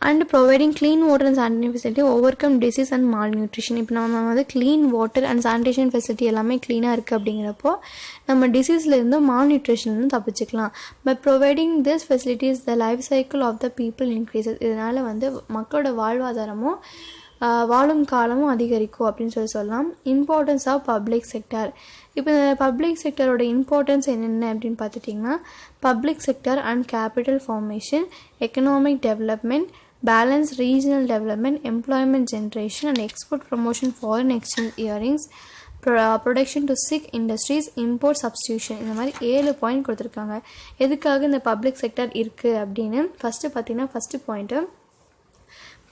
And providing clean water and sanitation facility overcome disease and malnutrition. இப்போ நம்ம வந்து clean water and sanitation facility எல்லாமே க்ளீனாக இருக்குது அப்படிங்கிறப்போ நம்ம டிசீஸ்லேருந்து மால் நியூட்ரிஷன்லேருந்து தப்பிச்சுக்கலாம். But providing this facilities the life cycle of the people increases. இதனால் வந்து மக்களோட வாழ்வாதாரமும் வாழும் காலமும் அதிகரிக்கும் அப்படின்னு சொல்லலாம். Importance of public sector. இப்போ இந்த பப்ளிக் செக்டரோட இம்பார்ட்டன்ஸ் என்னென்ன அப்படின்னு பார்த்துட்டிங்கன்னா public sector and capital formation, economic development, balance regional development, employment generation and export promotion, foreign exchange earnings, production to sick industries, import substitution. இந்த மாதிரி 7 பாயிண்ட் கொடுத்துருக்காங்க. எதுக்காக இந்த பப்ளிக் செக்டர் இருக்குது அப்படின்னு first point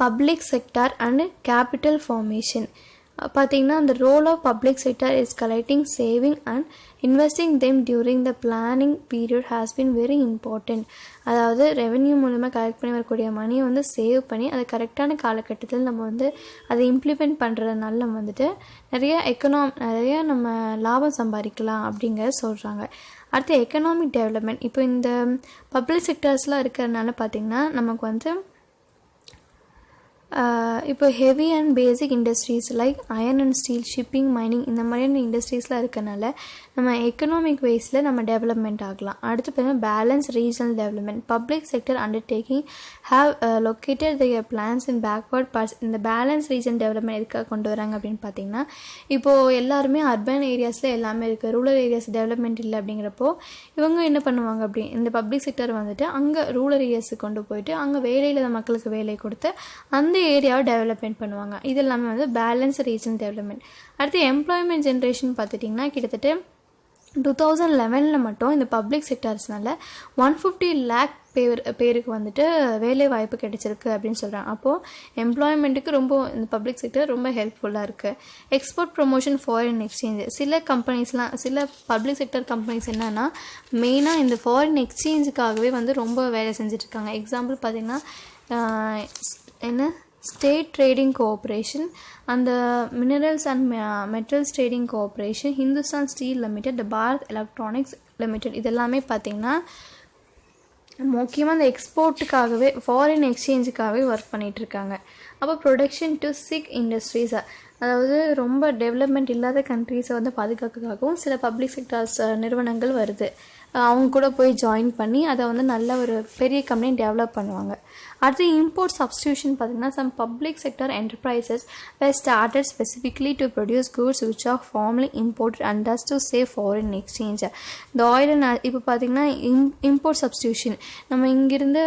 public sector and capital formation. பார்த்திங்கன்னா அந்த role of public sector is collecting, saving and investing them during the planning period has been very important. அதாவது ரெவென்யூ மூலமாக கலெக்ட் பண்ணி வரக்கூடிய மணியை வந்து சேவ் பண்ணி அதை கரெக்டான காலகட்டத்தில் நம்ம வந்து அதை இம்ப்ளிமெண்ட் பண்ணுறதுனால வந்துட்டு நிறைய நம்ம லாபம் சம்பாதிக்கலாம் அப்படிங்கிறத சொல்கிறாங்க. அடுத்து எக்கனாமிக் டெவலப்மெண்ட். இப்போ இந்த பப்ளிக் செக்டர்ஸ்லாம் இருக்கிறதுனால பார்த்திங்கன்னா நமக்கு வந்து இப்போ heavy and basic industries like iron and Steeles, shipping, mining இந்த மாதிரியான இண்டஸ்ட்ரீஸ்லாம் இருக்கனால நம்ம எக்கனாமிக் வைஸில் நம்ம டெவலப்மெண்ட் ஆகலாம். அடுத்து பார்த்தீங்கன்னா balance regional development. Public sector undertaking have located their plans in backward parts. இந்த பேலன்ஸ் ரீஜன் டெவலப்மெண்ட் எதுக்காக கொண்டு வராங்க அப்படின்னு பார்த்தீங்கன்னா இப்போது எல்லாருமே அர்பன் ஏரியாஸில் எல்லாமே இருக்குது, ரூரல் ஏரியாஸ் டெவலப்மெண்ட் இல்லை அப்படிங்கிறப்போ இவங்க என்ன பண்ணுவாங்க அப்படி இந்த பப்ளிக் செக்டர் வந்துட்டு அங்கே ரூரல் ஏரியாஸுக்கு கொண்டு போயிட்டு அங்கே வேலையில் மக்களுக்கு வேலை கொடுத்து அந்த ஏரியாவை டெவலப்மெண்ட் பண்ணுவாங்க. இது எல்லாமே வந்து பேலன்ஸ் ரீஜன் டெவலப்மெண்ட். அடுத்து எம்ப்ளாய்மெண்ட் ஜென்ரேஷன் பார்த்துட்டிங்கன்னா கிட்டத்தட்ட 2011 மட்டும் இந்த பப்ளிக் செக்டர்ஸ்னால 150 lakh பேருக்கு வந்துட்டு வேலை வாய்ப்பு கிடைச்சிருக்கு அப்படின்னு சொல்கிறாங்க. அப்போது எம்ப்ளாய்மெண்ட்டுக்கு ரொம்ப இந்த பப்ளிக் செக்டர் ரொம்ப ஹெல்ப்ஃபுல்லாக இருக்குது. Export promotion, foreign exchange. சில பப்ளிக் செக்டர் கம்பெனிஸ் என்னென்னா மெயினாக இந்த ஃபாரின் எக்ஸ்சேஞ்சுக்காகவே வந்து ரொம்ப வேலை செஞ்சுட்ருக்காங்க. எக்ஸாம்பிள் பார்த்திங்கன்னா ஸ்டேட் ட்ரேடிங் கோஆப்ரேஷன், அந்த minerals and metals trading cooperation, Hindustan steel limited, Bharat electronics limited இதெல்லாமே பார்த்திங்கன்னா முக்கியமாக இந்த எக்ஸ்போர்ட்டுக்காகவே ஃபாரின் எக்ஸ்சேஞ்சுக்காகவே ஒர்க் பண்ணிகிட்ருக்காங்க. அப்போ ப்ரொடக்ஷன் டு சிக் இண்டஸ்ட்ரீஸ். அதாவது ரொம்ப டெவலப்மெண்ட் இல்லாத கண்ட்ரீஸை வந்து பாதுகாக்கிறதுக்காகவும் சில பப்ளிக் செக்டார்ஸ் நிறுவனங்கள் வருது. அவங்க கூட போய் ஜாயின் பண்ணி அதை வந்து நல்ல ஒரு பெரிய கம்பெனி டெவலப் பண்ணுவாங்க. அடுத்து இம்போர்ட் சப்ஸ்டியூஷன் பார்த்திங்கன்னா some public sector enterprises were started specifically to produce goods which are formerly imported and thus to save foreign exchange. இந்த ஆயில் இப்போ பார்த்திங்கன்னா இம்போர்ட் சப்ஸ்டியூஷன் நம்ம இங்கேருந்து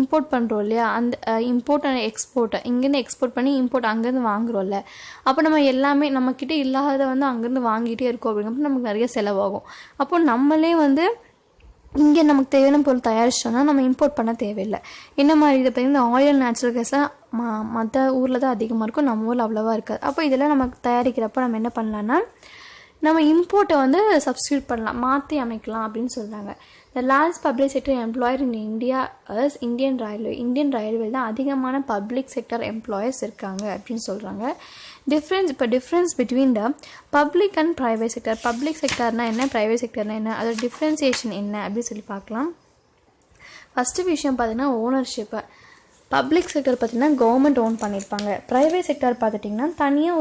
இம்போர்ட் பண்ணுறோம் இல்லையா, அந்த இம்போர்ட் அண்ட் எக்ஸ்போர்ட் இங்கேருந்து எக்ஸ்போர்ட் பண்ணி இம்போர்ட் அங்கேருந்து வாங்குறோம்ல, அப்போ நம்ம எல்லாமே நம்மக்கிட்ட இல்லாத வந்து அங்கேருந்து வாங்கிட்டே இருக்கோம் அப்படிங்கிறப்ப நமக்கு நிறைய செலவாகும். அப்போ நம்மளே வந்து இங்கே நமக்கு தேவையான பொருள் தயாரிச்சோன்னா நம்ம இம்போர்ட் பண்ண தேவையில்லை. என்ன மாதிரி இதை பார்த்திங்கன்னா ஆயில் நேச்சுரல் கேஸ்லாம் மற்ற ஊரில் தான் அதிகமாக இருக்கும், நம்ம ஊரில் அவ்வளோவா இருக்காது. அப்போ இதெல்லாம் நமக்கு தயாரிக்கிறப்போ நம்ம என்ன பண்ணலான்னா நம்ம இம்போர்ட்டை வந்து சப்ஸ்டியூட் பண்ணலாம், மாற்றி அமைக்கலாம் அப்படின்னு சொல்கிறாங்க. The large public sector employer in India as Indian railway தான் அதிகமான பப்ளிக் செக்டர் எம்ப்ளாயர்ஸ் இருக்காங்க அப்படின்னு சொல்கிறாங்க. Difference between the public and private sector. Public செக்டர்னால் என்ன, ப்ரைவேட் செக்டர்னால் என்ன, அதோட டிஃப்ரென்சியேஷன் என்ன அப்படின்னு சொல்லி பார்க்கலாம். ஃபஸ்ட்டு விஷயம் பார்த்திங்கன்னா ஓனர்ஷிப்பு. பப்ளிக் செக்டர் பார்த்திங்கன்னா கவர்மெண்ட் ஓன் பண்ணியிருப்பாங்க. ப்ரைவேட் செக்டர் பார்த்துட்டிங்கன்னா தனியாக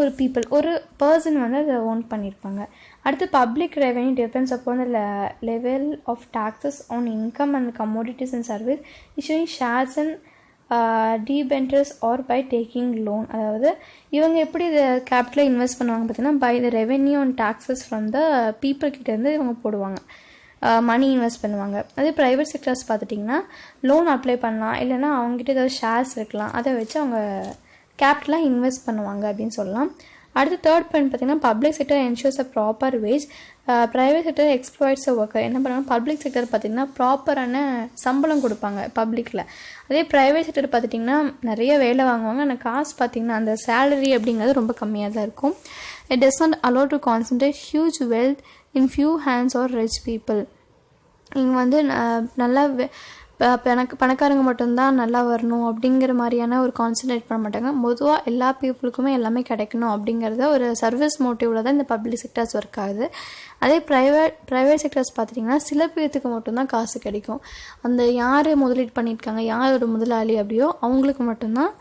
ஒரு பர்சன் வந்து அதை ஓன் பண்ணியிருப்பாங்க. அடுத்து பப்ளிக் ரெவென்யூ டிபெண்ட்ஸ் அப்போ the level of taxes on income and commodities and service issuing shares and debentures or by taking loan. அதாவது இவங்க எப்படி இதை கேபிட்டலை இன்வெஸ்ட் பண்ணுவாங்க பார்த்திங்கன்னா by the revenue and taxes from the people கிட்டேருந்து இவங்க போடுவாங்க, மணி இன்வெஸ்ட் பண்ணுவாங்க. அதே ப்ரைவேட் செக்டர்ஸ் பார்த்துட்டிங்கன்னா லோன் அப்ளை பண்ணலாம், இல்லைனா அவங்ககிட்ட ஏதாவது ஷேர்ஸ் இருக்கலாம், அதை வச்சு அவங்க கேபிட்டலாக இன்வெஸ்ட் பண்ணுவாங்க அப்படின்னு சொல்லலாம். அடுத்து தேர்ட் பாயிண்ட் பார்த்திங்கன்னா public sector ensures a proper wage, private sector exploits a worker. என்ன பண்ணுவாங்க, பப்ளிக் செக்டர் பார்த்திங்கன்னா ப்ராப்பரான சம்பளம் கொடுப்பாங்க பப்ளிக்கில். அதே ப்ரைவேட் செக்டர் பார்த்துட்டிங்கன்னா நிறைய வேலை வாங்குவாங்க, ஆனால் காசு பார்த்திங்கன்னா அந்த சேலரி அப்படிங்கிறது ரொம்ப கம்மியாக தான் இருக்கும். It does not allow to concentrate huge wealth in few hands R rich people. இங்கே வந்து நல்லா பணக்காரங்க மட்டும்தான் நல்லா வரணும் அப்படிங்கிற மாதிரியான ஒரு கான்சன்ட்ரேட் பண்ண மாட்டாங்க. பொதுவாக எல்லா பீப்புளுக்குமே எல்லாமே கிடைக்கணும் அப்படிங்கிறத ஒரு சர்வீஸ் மோட்டிவில் தான் இந்த பப்ளிக் செக்டர்ஸ் ஒர்க் ஆகுது. அதே ப்ரைவேட் செக்டர்ஸ் பார்த்துட்டிங்கன்னா சில பேர்த்துக்கு மட்டும்தான் காசு கிடைக்கும். அந்த யார் முதலீடு பண்ணியிருக்காங்க, யார் ஒரு முதலாளி அப்படியோ அவங்களுக்கு மட்டும்தான்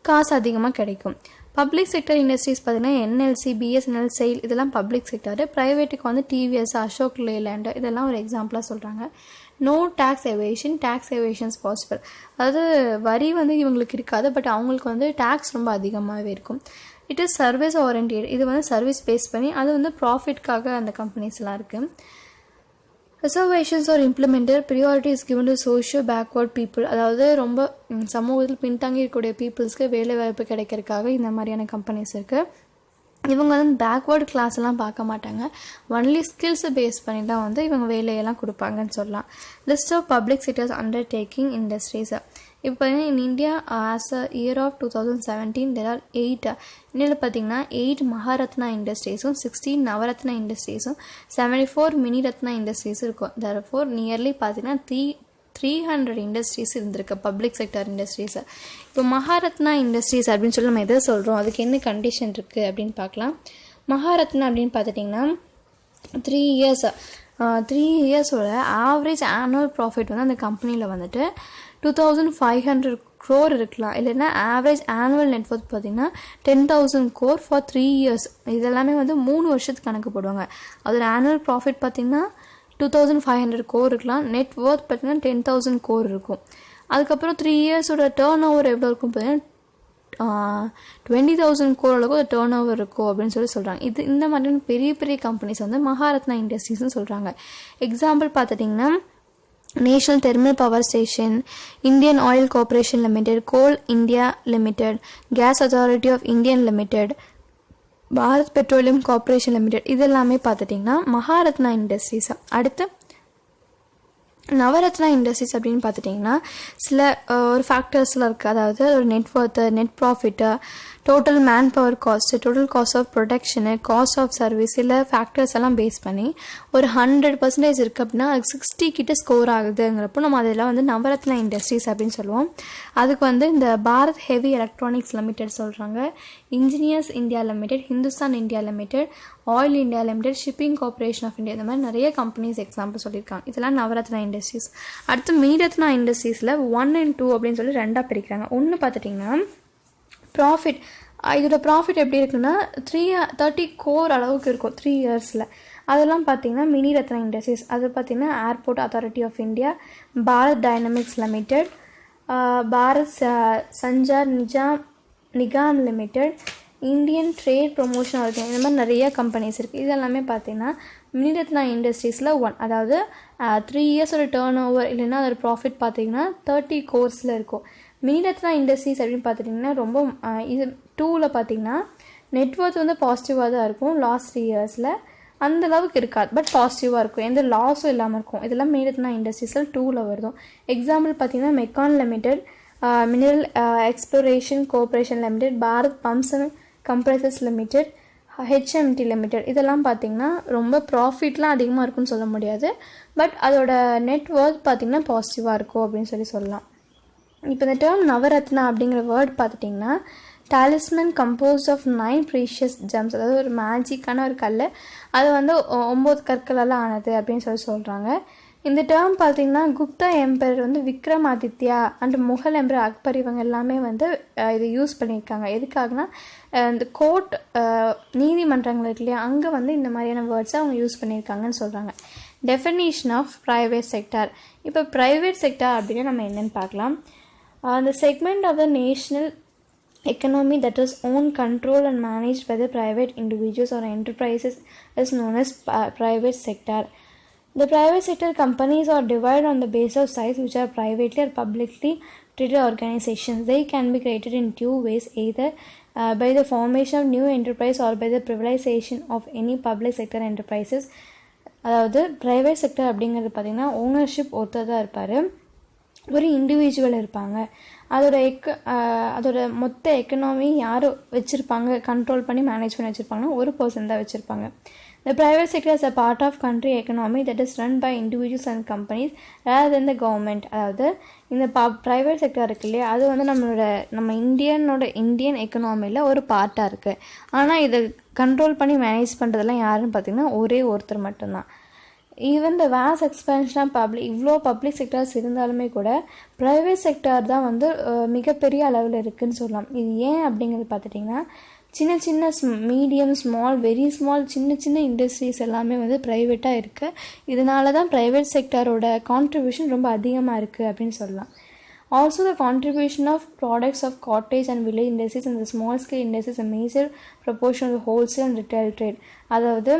காசு அதிகமாக கிடைக்கும். பப்ளிக் செக்டர் இண்டஸ்ட்ரீஸ் பார்த்திங்கன்னா என்எல்சி, பிஎஸ்என்எல், செயில் இதெல்லாம் பப்ளிக் செக்டர். ப்ரைவேட்டுக்கு வந்து டிவிஎஸ், அசோக் லேலேண்ட் இதெல்லாம் ஒரு எக்ஸாம்பிளாக சொல்கிறாங்க. No tax evasions possible. அதாவது வரி வந்து இவங்களுக்கு இருக்காது, பட் அவங்களுக்கு வந்து டேக்ஸ் ரொம்ப அதிகமாகவே இருக்கும். It is service oriented. இது வந்து சர்வீஸ் பேஸ் பண்ணி அது வந்து ப்ராஃபிட்காக அந்த கம்பெனிஸ்லாம் இருக்குது. Reservations are implemented, priority is given to socio backward people. அதாவது ரொம்ப சமூகத்தில் பின்தங்கி இருக்கக்கூடிய பீப்புள்ஸ்க்கு வேலை வாய்ப்பு கிடைக்கிறதுக்காக இந்த மாதிரியான கம்பெனிஸ் இருக்குது. இவங்க வந்து பேக்வேர்டு கிளாஸ்லாம் பார்க்க மாட்டாங்க, ஒன்லி ஸ்கில்ஸை பேஸ் பண்ணி தான் வந்து இவங்க வேலையெல்லாம் கொடுப்பாங்கன்னு சொல்லலாம். List of public sectors undertaking industries. இப்போ பார்த்தீங்கன்னா in India as a year of 2017 there are 8 இந்தியாவில் பார்த்தீங்கன்னா 8 மகாரத்னா இண்டஸ்ட்ரீஸும் 16 நவரத்னா இண்டஸ்ட்ரீஸும் 74 மினி ரத்னா இண்டஸ்ட்ரீஸும் இருக்கும். therefore நியர்லி பார்த்தீங்கன்னா 300 இண்டஸ்ட்ரீஸ் இருந்திருக்கு பப்ளிக் செக்டர் இண்டஸ்ட்ரீஸை. இப்போ மகாரத்னா இண்டஸ்ட்ரீஸ் அப்படின்னு சொல்லி நம்ம எதை சொல்கிறோம், அதுக்கு என்ன கண்டிஷன் இருக்குது அப்படின்னு பார்க்கலாம். மகாரத்னா அப்படின்னு பார்த்துட்டிங்கன்னா 3 இயர்ஸோட ஆவரேஜ் ஆனுவல் ப்ராஃபிட் வந்து அந்த கம்பெனியில் வந்துட்டு 2500 crore இருக்கலாம், இல்லைன்னா ஆவரேஜ் ஆனுவல் நெட்ஒர்க் பார்த்திங்கன்னா 10,000 crore ஃபார் 3 இயர்ஸ். இதெல்லாமே வந்து 3 வருஷத்துக்கு கணக்கு போடுவாங்க. அதோட ஆனுவல் ப்ராஃபிட் பார்த்திங்கன்னா 2500 crore இருக்கலாம், நெட் ஒர்த் பார்த்திங்கன்னா 10,000 crore இருக்கும். அதுக்கப்புறம் 3 இயர்ஸோட டேர்ன் ஓவர் எவ்வளோ இருக்கும் பார்த்தீங்கன்னா 20,000 crore அளவுக்கு ஒரு டேர்ன் ஓவர் இருக்கும் அப்படின்னு சொல்கிறாங்க. இந்த மாதிரியான பெரிய பெரிய கம்பெனிஸ் வந்து மகாரத்னா இண்டஸ்ட்ரீஸ்னு சொல்கிறாங்க. எக்ஸாம்பிள் பார்த்துட்டிங்கன்னா national thermal power station, Indian oil corporation limited, coal India limited, gas authority of Indian limited, Bharat petroleum corporation limited இதெல்லாமே பார்த்துட்டிங்கன்னா மகாரத்னா இண்டஸ்ட்ரீஸ். அடுத்து நவரத்னா இண்டஸ்ட்ரீஸ் அப்படின்னு பார்த்துட்டிங்கன்னா சில ஒரு ஃபேக்டர்ஸ்லாம் இருக்குது. அதாவது ஒரு net worth, net profit, total man power cost, total cost of production, cost of service, சில ஃபேக்டர்ஸ் எல்லாம் பேஸ் பண்ணி ஒரு 100% இருக்குது அப்படின்னா அதுக்கு 60 கிட்ட ஸ்கோர் ஆகுதுங்கிறப்போ நம்ம அதெல்லாம் வந்து நவரத்னா இண்டஸ்ட்ரீஸ் அப்படின்னு சொல்லுவோம். அதுக்கு வந்து இந்த பாரத் ஹெவி எலக்ட்ரானிக்ஸ் லிமிடெட் சொல்கிறாங்க, engineers India limited, Hindustan India limited, oil India limited, shipping corporation of India, இந்த மாதிரி நிறைய கம்பெனிஸ் எக்ஸாம்பிள் சொல்லியிருக்காங்க. இதெல்லாம் நவரத்னா இண்டஸ்ட்ரீஸ். அடுத்து மினிரத்னா இண்டஸ்ட்ரீஸில் 1 and 2 அப்படின்னு சொல்லி 2ஆக பிரிக்கிறாங்க. ஒன்று பார்த்துட்டிங்கன்னா ப்ராஃபிட், இதோட ப்ராஃபிட் எப்படி இருக்குன்னா 30 crore அளவுக்கு இருக்கும் 3 இயர்ஸில். அதெல்லாம் பார்த்தீங்கன்னா மினி ரத்னா இண்டஸ்ட்ரீஸ், அது பார்த்தீங்கன்னா airport authority of India, Bharat dynamics limited, Bharat Sanchar Nigam limited, Indian trade promotion organisation, இந்த மாதிரி நிறைய கம்பெனிஸ் இருக்குது. இதெல்லாமே பார்த்தீங்கன்னா மினிரத்னா இண்டஸ்ட்ரீஸில் அததாவது 3 இயர்ஸோட டேர்ன் ஓவர் இல்லைன்னா அதோட ப்ராஃபிட் பார்த்தீங்கன்னா 30 crores இருக்கும். மினிரத்னா இண்டஸ்ட்ரீஸ் அப்படின்னு பார்த்துட்டிங்கன்னா ரொம்ப இது 2ல் பார்த்தீங்கன்னா நெட்ஒர்த் வந்து பாசிட்டிவாக தான் இருக்கும். லாஸ்ட் 3 இயர்ஸில் அந்த அளவுக்கு இருக்காது, பட் பாசிட்டிவாக இருக்கும், எந்த லாஸும் இல்லாமல் இருக்கும். இதெல்லாம் மினிரத்னா இண்டஸ்ட்ரீஸில் 2ல் வருதும். எக்ஸாம்பிள் பார்த்தீங்கன்னா MECON limited, mineral exploration cooperation limited, Bharat pumps and compressors limited, HMT limited. இதெல்லாம் பார்த்திங்கன்னா ரொம்ப ப்ராஃபிட்லாம் அதிகமாக இருக்குன்னு சொல்ல முடியாது, பட் அதோட நெட்ஒர்த் பார்த்திங்கன்னா பாசிட்டிவாக இருக்கும் அப்படின்னு சொல்லலாம். இப்போ இந்த டேர்ம் நவரத்னா அப்படிங்கிற வேர்ட் பார்த்துட்டிங்கன்னா talisman composed of 9 precious gems, அதாவது ஒரு மேஜிக்கான ஒரு கல், அது வந்து 9 கற்களால் ஆனது அப்படின்னு சொல்கிறாங்க. இந்த டேர்ம் பார்த்திங்கன்னா குப்தா எம்பரர் வந்து விக்ரமாதித்யா அண்ட் முகல் எம்பரர் அக்பர் இவங்க எல்லாமே வந்து இதை யூஸ் பண்ணியிருக்காங்க. எதுக்காகனா இந்த கோர்ட் நீதிமன்றங்கள் இருக்கு இல்லையா, அங்கே வந்து இந்த மாதிரியான வேர்ட்ஸை அவங்க யூஸ் பண்ணியிருக்காங்கன்னு சொல்கிறாங்க. Definition of private sector. இப்போ ப்ரைவேட் செக்டார் அப்படின்னு நம்ம என்னென்னு பார்க்கலாம். The segment of the national economy that is owned, controlled and managed by the private individuals or enterprises is known as private sector. The private sector companies are divided on the basis of size, which are privately or publicly traded organizations. They can be created in 2 ways, either by the formation of new enterprise or by the privatization of any public sector enterprises. அதாவது private sector அப்படிங்கிறது பார்த்திங்கன்னா ownership ஒருத்தர் தான் இருப்பார், ஒரு individual இருப்பாங்க. அதோட மொத்த எக்கனாமி யார் வச்சுருப்பாங்க, கண்ட்ரோல் பண்ணி மேனேஜ் பண்ணி வச்சுருப்பாங்கன்னா ஒரு பர்சன் தான் வச்சுருப்பாங்க. The private sector is a part of country economy that is run by individuals and companies rather than the government. அதாவது இந்த ப்ரைவேட் செக்டர் இருக்கு இல்லையா, அது வந்து நம்ம இந்தியன் எக்கனாமியில் ஒரு பார்ட்டாக இருக்குது. ஆனால் இதை கண்ட்ரோல் பண்ணி மேனேஜ் பண்ணுறதெல்லாம் யாருன்னு பார்த்திங்கன்னா ஒரே ஒருத்தர் மட்டும்தான். Even the ways expansion of இவ்வளோ பப்ளிக் செக்டர்ஸ் இருந்தாலுமே கூட ப்ரைவேட் செக்டார் தான் வந்து மிகப்பெரிய அளவில் இருக்குதுன்னு சொல்லலாம். இது ஏன் அப்படிங்கிறது பார்த்துட்டிங்கன்னா சின்ன மீடியம் ஸ்மால் வெரி ஸ்மால் சின்ன இண்டஸ்ட்ரீஸ் எல்லாமே வந்து ப்ரைவேட்டாக இருக்குது. இதனால தான் ப்ரைவேட் செக்டாரோட கான்ட்ரிபியூஷன் ரொம்ப அதிகமாக இருக்குது அப்படின்னு சொல்லலாம். Also, the contribution of products of cottage and village industries and the small scale industries is a major proportion of the wholesale and retail trade. அதாவது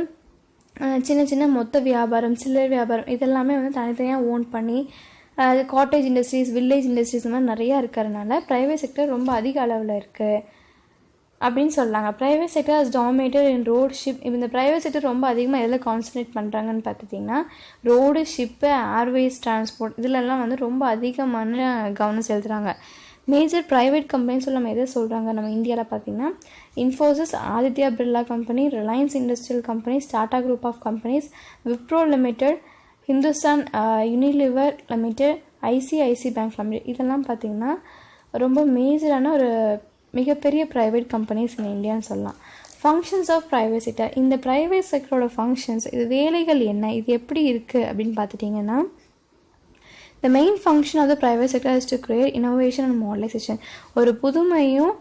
சின்ன மொத்த வியாபாரம், சில்லறை வியாபாரம் இதெல்லாமே வந்து தனித்தனியாக ஓன் பண்ணி காட்டேஜ் இண்டஸ்ட்ரீஸ், வில்லேஜ் இண்டஸ்ட்ரீஸ் மாதிரி நிறையா இருக்கிறதுனால ப்ரைவேட் செக்டர் ரொம்ப அதிக அளவில் இருக்குது அப்படின்னு சொல்லாங்க. Private sector is dominated in road ship. இப்போ இந்த ப்ரைவேட் செக்டர் ரொம்ப அதிகமாக எதில் கான்சன்ட்ரேட் பண்ணுறாங்கன்னு பார்த்துட்டிங்கன்னா ரோடு, ஷிப்பு, ஏர்வேஸ் டிரான்ஸ்போர்ட் இதிலெல்லாம் வந்து ரொம்ப அதிகமான கவனம் செலுத்துகிறாங்க. மேஜர் ப்ரைவேட் கம்பெனிஸ் நம்ம எதை சொல்கிறாங்க நம்ம இந்தியாவில் பார்த்திங்கன்னா Infosys, Aditya Birla company, reliance industrial companies, Tata group of companies, Wipro limited, Hindustan Unilever limited, ICICI bank limited. இதெல்லாம் பார்த்திங்கன்னா ரொம்ப மேஜரான ஒரு மிகப்பெரிய ப்ரைவேட் கம்பெனிஸ் இன் இந்தியான்னு சொல்லலாம். Functions of private sector. இந்த ப்ரைவேட் செக்டரோட ஃபங்க்ஷன்ஸ், இது வேலைகள் என்ன, இது எப்படி இருக்குது அப்படின்னு பார்த்துட்டிங்கன்னா the main function of the private sector is to create innovation and modernization. ஒரு புதுமையும்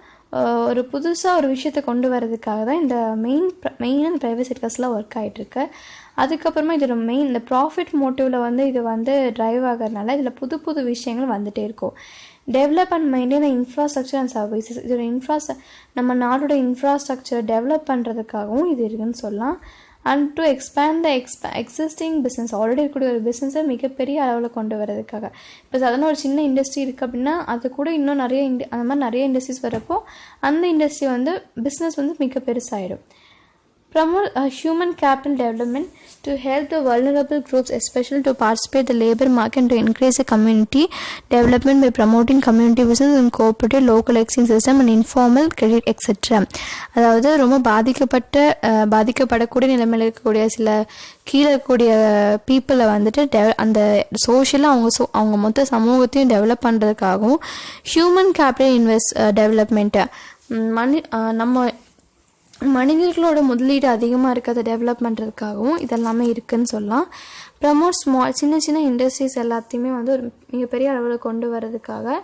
ஒரு புதுசாக ஒரு விஷயத்தை கொண்டு வரதுக்காக தான் இந்த மெயினாக ப்ரைவேட் செக்டர்ஸ்லாம் ஒர்க் ஆகிட்டுருக்கு. அதுக்கப்புறமா இதோட இந்த ப்ராஃபிட் மோட்டிவில் வந்து இது வந்து ட்ரைவ் ஆகிறதுனால இதில் புது விஷயங்கள் வந்துகிட்டே இருக்கும். Develop and maintain infrastructure and services. இதோட நம்ம நாடோட இன்ஃப்ராஸ்ட்ரக்சரை டெவலப் பண்ணுறதுக்காகவும் இது இருக்குதுன்னு சொல்லலாம். And to expand the existing business, already இருக்கக்கூடிய ஒரு பிஸ்னஸை மிகப்பெரிய அளவில் கொண்டு வரதுக்காக. இப்போ சாதாரண ஒரு சின்ன இண்டஸ்ட்ரி இருக்குது அப்படின்னா அது கூட இன்னும் அந்த மாதிரி நிறைய இண்டஸ்ட்ரீஸ் வரப்போ அந்த இண்டஸ்ட்ரி வந்து பிஸ்னஸ் வந்து மிக பெருசாகிடும். Promote human capital development to help the vulnerable groups, especially to participate the labor market and to increase the community development by promoting community business and cooperative local exchange system and informal credit etc. அதாவது ரொம்ப பாதிக்கப்படக்கூடிய நிலைமையில் இருக்கக்கூடிய சில கீழே இருக்கக்கூடிய பீப்புளை வந்துட்டு அந்த சோஷியலாக அவங்க மொத்த சமூகத்தையும் டெவலப் பண்ணுறதுக்காகவும் ஹியூமன் கேபிட்டல் டெவலப்மெண்ட்டு நம்ம மனிதர்களோட முதலீடு அதிகமாக இருக்கிறத டெவலப் பண்ணுறதுக்காகவும் இதெல்லாமே இருக்குதுன்னு சொல்லலாம். ப்ரமோட் ஸ்மால் சின்ன இண்டஸ்ட்ரீஸ் எல்லாத்தையுமே வந்து ஒரு மிகப்பெரிய அளவில் கொண்டு வரதுக்காக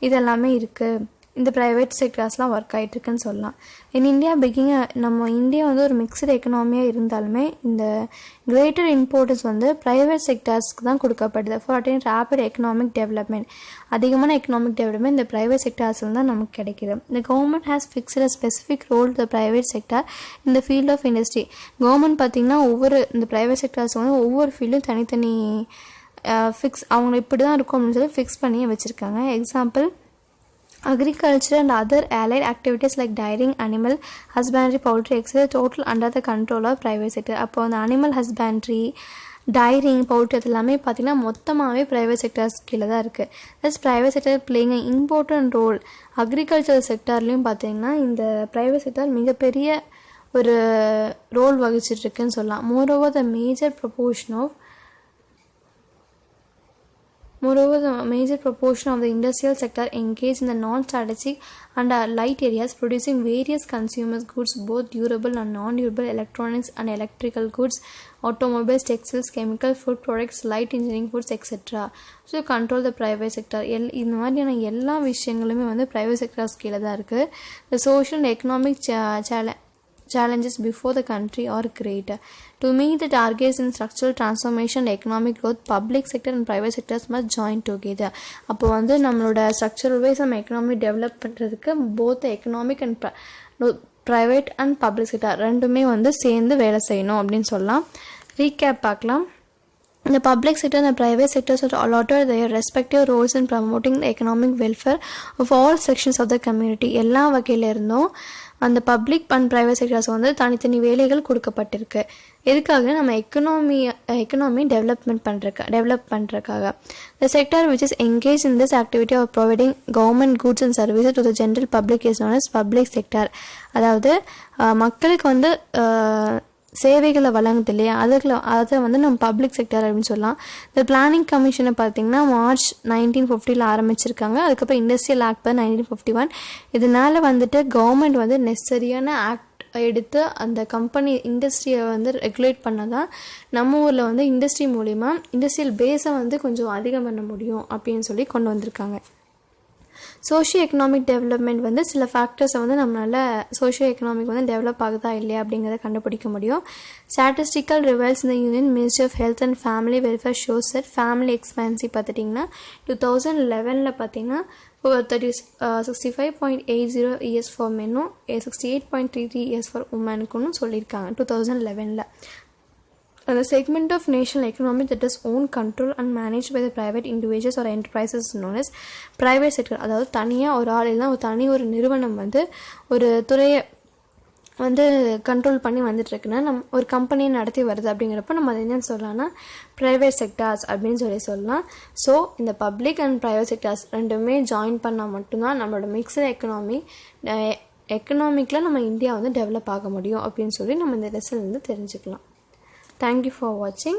இதெல்லாமே இருக்குது. இந்த ப்ரைவேட் செக்டார்ஸ்லாம் ஒர்க் ஆகிட்டுருக்குன்னு சொல்லலாம். இன் இந்தியா நம்ம இந்தியா வந்து ஒரு மிக்சடு எக்கனாமியாக இருந்தாலுமே இந்த கிரேட்டர் இம்பார்ட்டன்ஸ் வந்து ப்ரைவேட் செக்டார்ஸ்க்கு தான் கொடுக்கப்படுது. For attain rapid economic development, அதிகமான எக்கனாமிக் டெவலப்மெண்ட் இந்த ப்ரைவேட் செக்டார்ஸில் தான் நமக்கு கிடைக்கிது. இந்த government has fixed specific role the private sector இந்த ஃபீல்ட் ஆஃப் இண்டஸ்ட்ரி. கவர்மெண்ட் பார்த்திங்கன்னா இந்த ப்ரைவேட் செக்டார்ஸ் வந்து ஒவ்வொரு ஃபீல்டும் தனித்தனி அவங்க இப்படி தான் இருக்கும் அப்படின்னு சொல்லி ஃபிக்ஸ் பண்ணி வச்சுருக்காங்க. Example, agriculture and other allied activities like dairying, animal husbandry, poultry, etc. total under the control of private sector. அப்போ அந்த அனிமல் ஹஸ்பண்ட்ரி, டைரிங், பவுல்ட்ரி அது எல்லாமே பார்த்திங்கன்னா மொத்தமாகவே ப்ரைவேட் செக்டர்ஸ் கீழே தான் இருக்குது. That's private sector playing a important role. Agriculture செக்டார்லேயும் பார்த்திங்கன்னா இந்த ப்ரைவேட் செக்டார் மிகப்பெரிய ஒரு ரோல் வகிச்சிட்ருக்குன்னு சொல்லலாம். Moreover, the major proportion of the industrial sector engaged in the non-strategic and light areas producing various consumer goods, both durable and non-durable, electronics and electrical goods, automobiles, textiles, chemical, food products, light engineering foods, etc. So control the private sector. இந்த மாதிரியான எல்லா விஷயங்களுமே வந்து private sectors கீழே தான் இருக்குது. The social and economic challenges before the country are great. To meet the targets in structural transformation and economic growth, public sector and private sectors must join together. அப்போ வந்து நம்மளோட ஸ்ட்ரக்சரல் வைஸ் நம்ம economy develop பண்ணுறதுக்கு both economic and private and public sector ரெண்டுமே வந்து சேர்ந்து வேலை செய்யணும் அப்படின்னு சொல்லலாம். ரீகேப் பார்க்கலாம். The public sector and the private sectors are allotted their respective roles in promoting the economic welfare of all sections of the community. எல்லா வகையில இருந்தும் அந்த பப்ளிக் அண்ட் ப்ரைவேட் செக்டர்ஸ் வந்து தனித்தனி வேலைகள் கொடுக்கப்பட்டிருக்கு. எதுக்காக? நம்ம எக்கனாமி டெவலப் பண்ணுறதுக்காக. The sector which is engaged in this activity of providing government goods and services to the general public is known as public sector. அதாவது மக்களுக்கு வந்து சேவைகளை வழங்குது இல்லையா, அதை வந்து நம்ம பப்ளிக் செக்டர் அப்படின்னு சொல்லலாம். இந்த பிளானிங் கமிஷனை பார்த்திங்கன்னா மார்ச் 1950 ஆரம்பிச்சிருக்காங்க. அதுக்கப்புறம் இண்டஸ்ட்ரியல் ஆக்ட் 1951. இதனால் வந்துட்டு கவர்மெண்ட் வந்து நெசசரியான ஆக்ட் எடுத்து அந்த இண்டஸ்ட்ரியை வந்து ரெகுலேட் பண்ண தான் நம்ம ஊரில் வந்து இண்டஸ்ட்ரி மூலிமா இண்டஸ்ட்ரியல் பேஸை வந்து கொஞ்சம் அதிகம் பண்ண முடியும் அப்படின்னு சொல்லி கொண்டு வந்திருக்காங்க. சோஷியோ எக்கனாமிக் டெவலப்மெண்ட் வந்து சில ஃபேக்டர்ஸை வந்து நம்மளால் சோஷியோ எக்கனாமிக் வந்து டெவலப் ஆகுதா இல்லையா அப்படிங்கிறத கண்டுபிடிக்க முடியும். ஸ்டாட்டிஸ்டிக்கல் ரிவல்ஸ் இந்த union ministry of health and family welfare shows that family expectancy பார்த்துட்டிங்கன்னா 2011 பார்த்திங்கன்னா 65.80 years ஃபார் மென்னும் 68.33 years ஃபார் உமனுக்குன்னு சொல்லியிருக்காங்க 2011. The segment of national economy that is owned, controlled and managed by the private individuals or enterprises is known as private sector. அதாவது தனியாக ஒரு ஆள் இல்லைனா ஒரு நிறுவனம் வந்து ஒரு துறையை வந்து கண்ட்ரோல் பண்ணி வந்துட்டுருக்குன்னா ஒரு கம்பெனியை நடத்தி வருது அப்படிங்கிறப்ப நம்ம அதை என்னென்னு சொல்லலாம்னா ப்ரைவேட் செக்டார்ஸ் அப்படின்னு சொல்லலாம். ஸோ இந்த பப்ளிக் அண்ட் ப்ரைவேட் செக்டார்ஸ் ரெண்டுமே ஜாயின் பண்ணால் மட்டும்தான் நம்மளோட மிக்சட் எக்கனாமிக்கில் நம்ம இந்தியா வந்து டெவலப் ஆக முடியும் அப்படின்னு சொல்லி நம்ம இந்த லெசன் வந்து தெரிஞ்சுக்கலாம். Thank you for watching.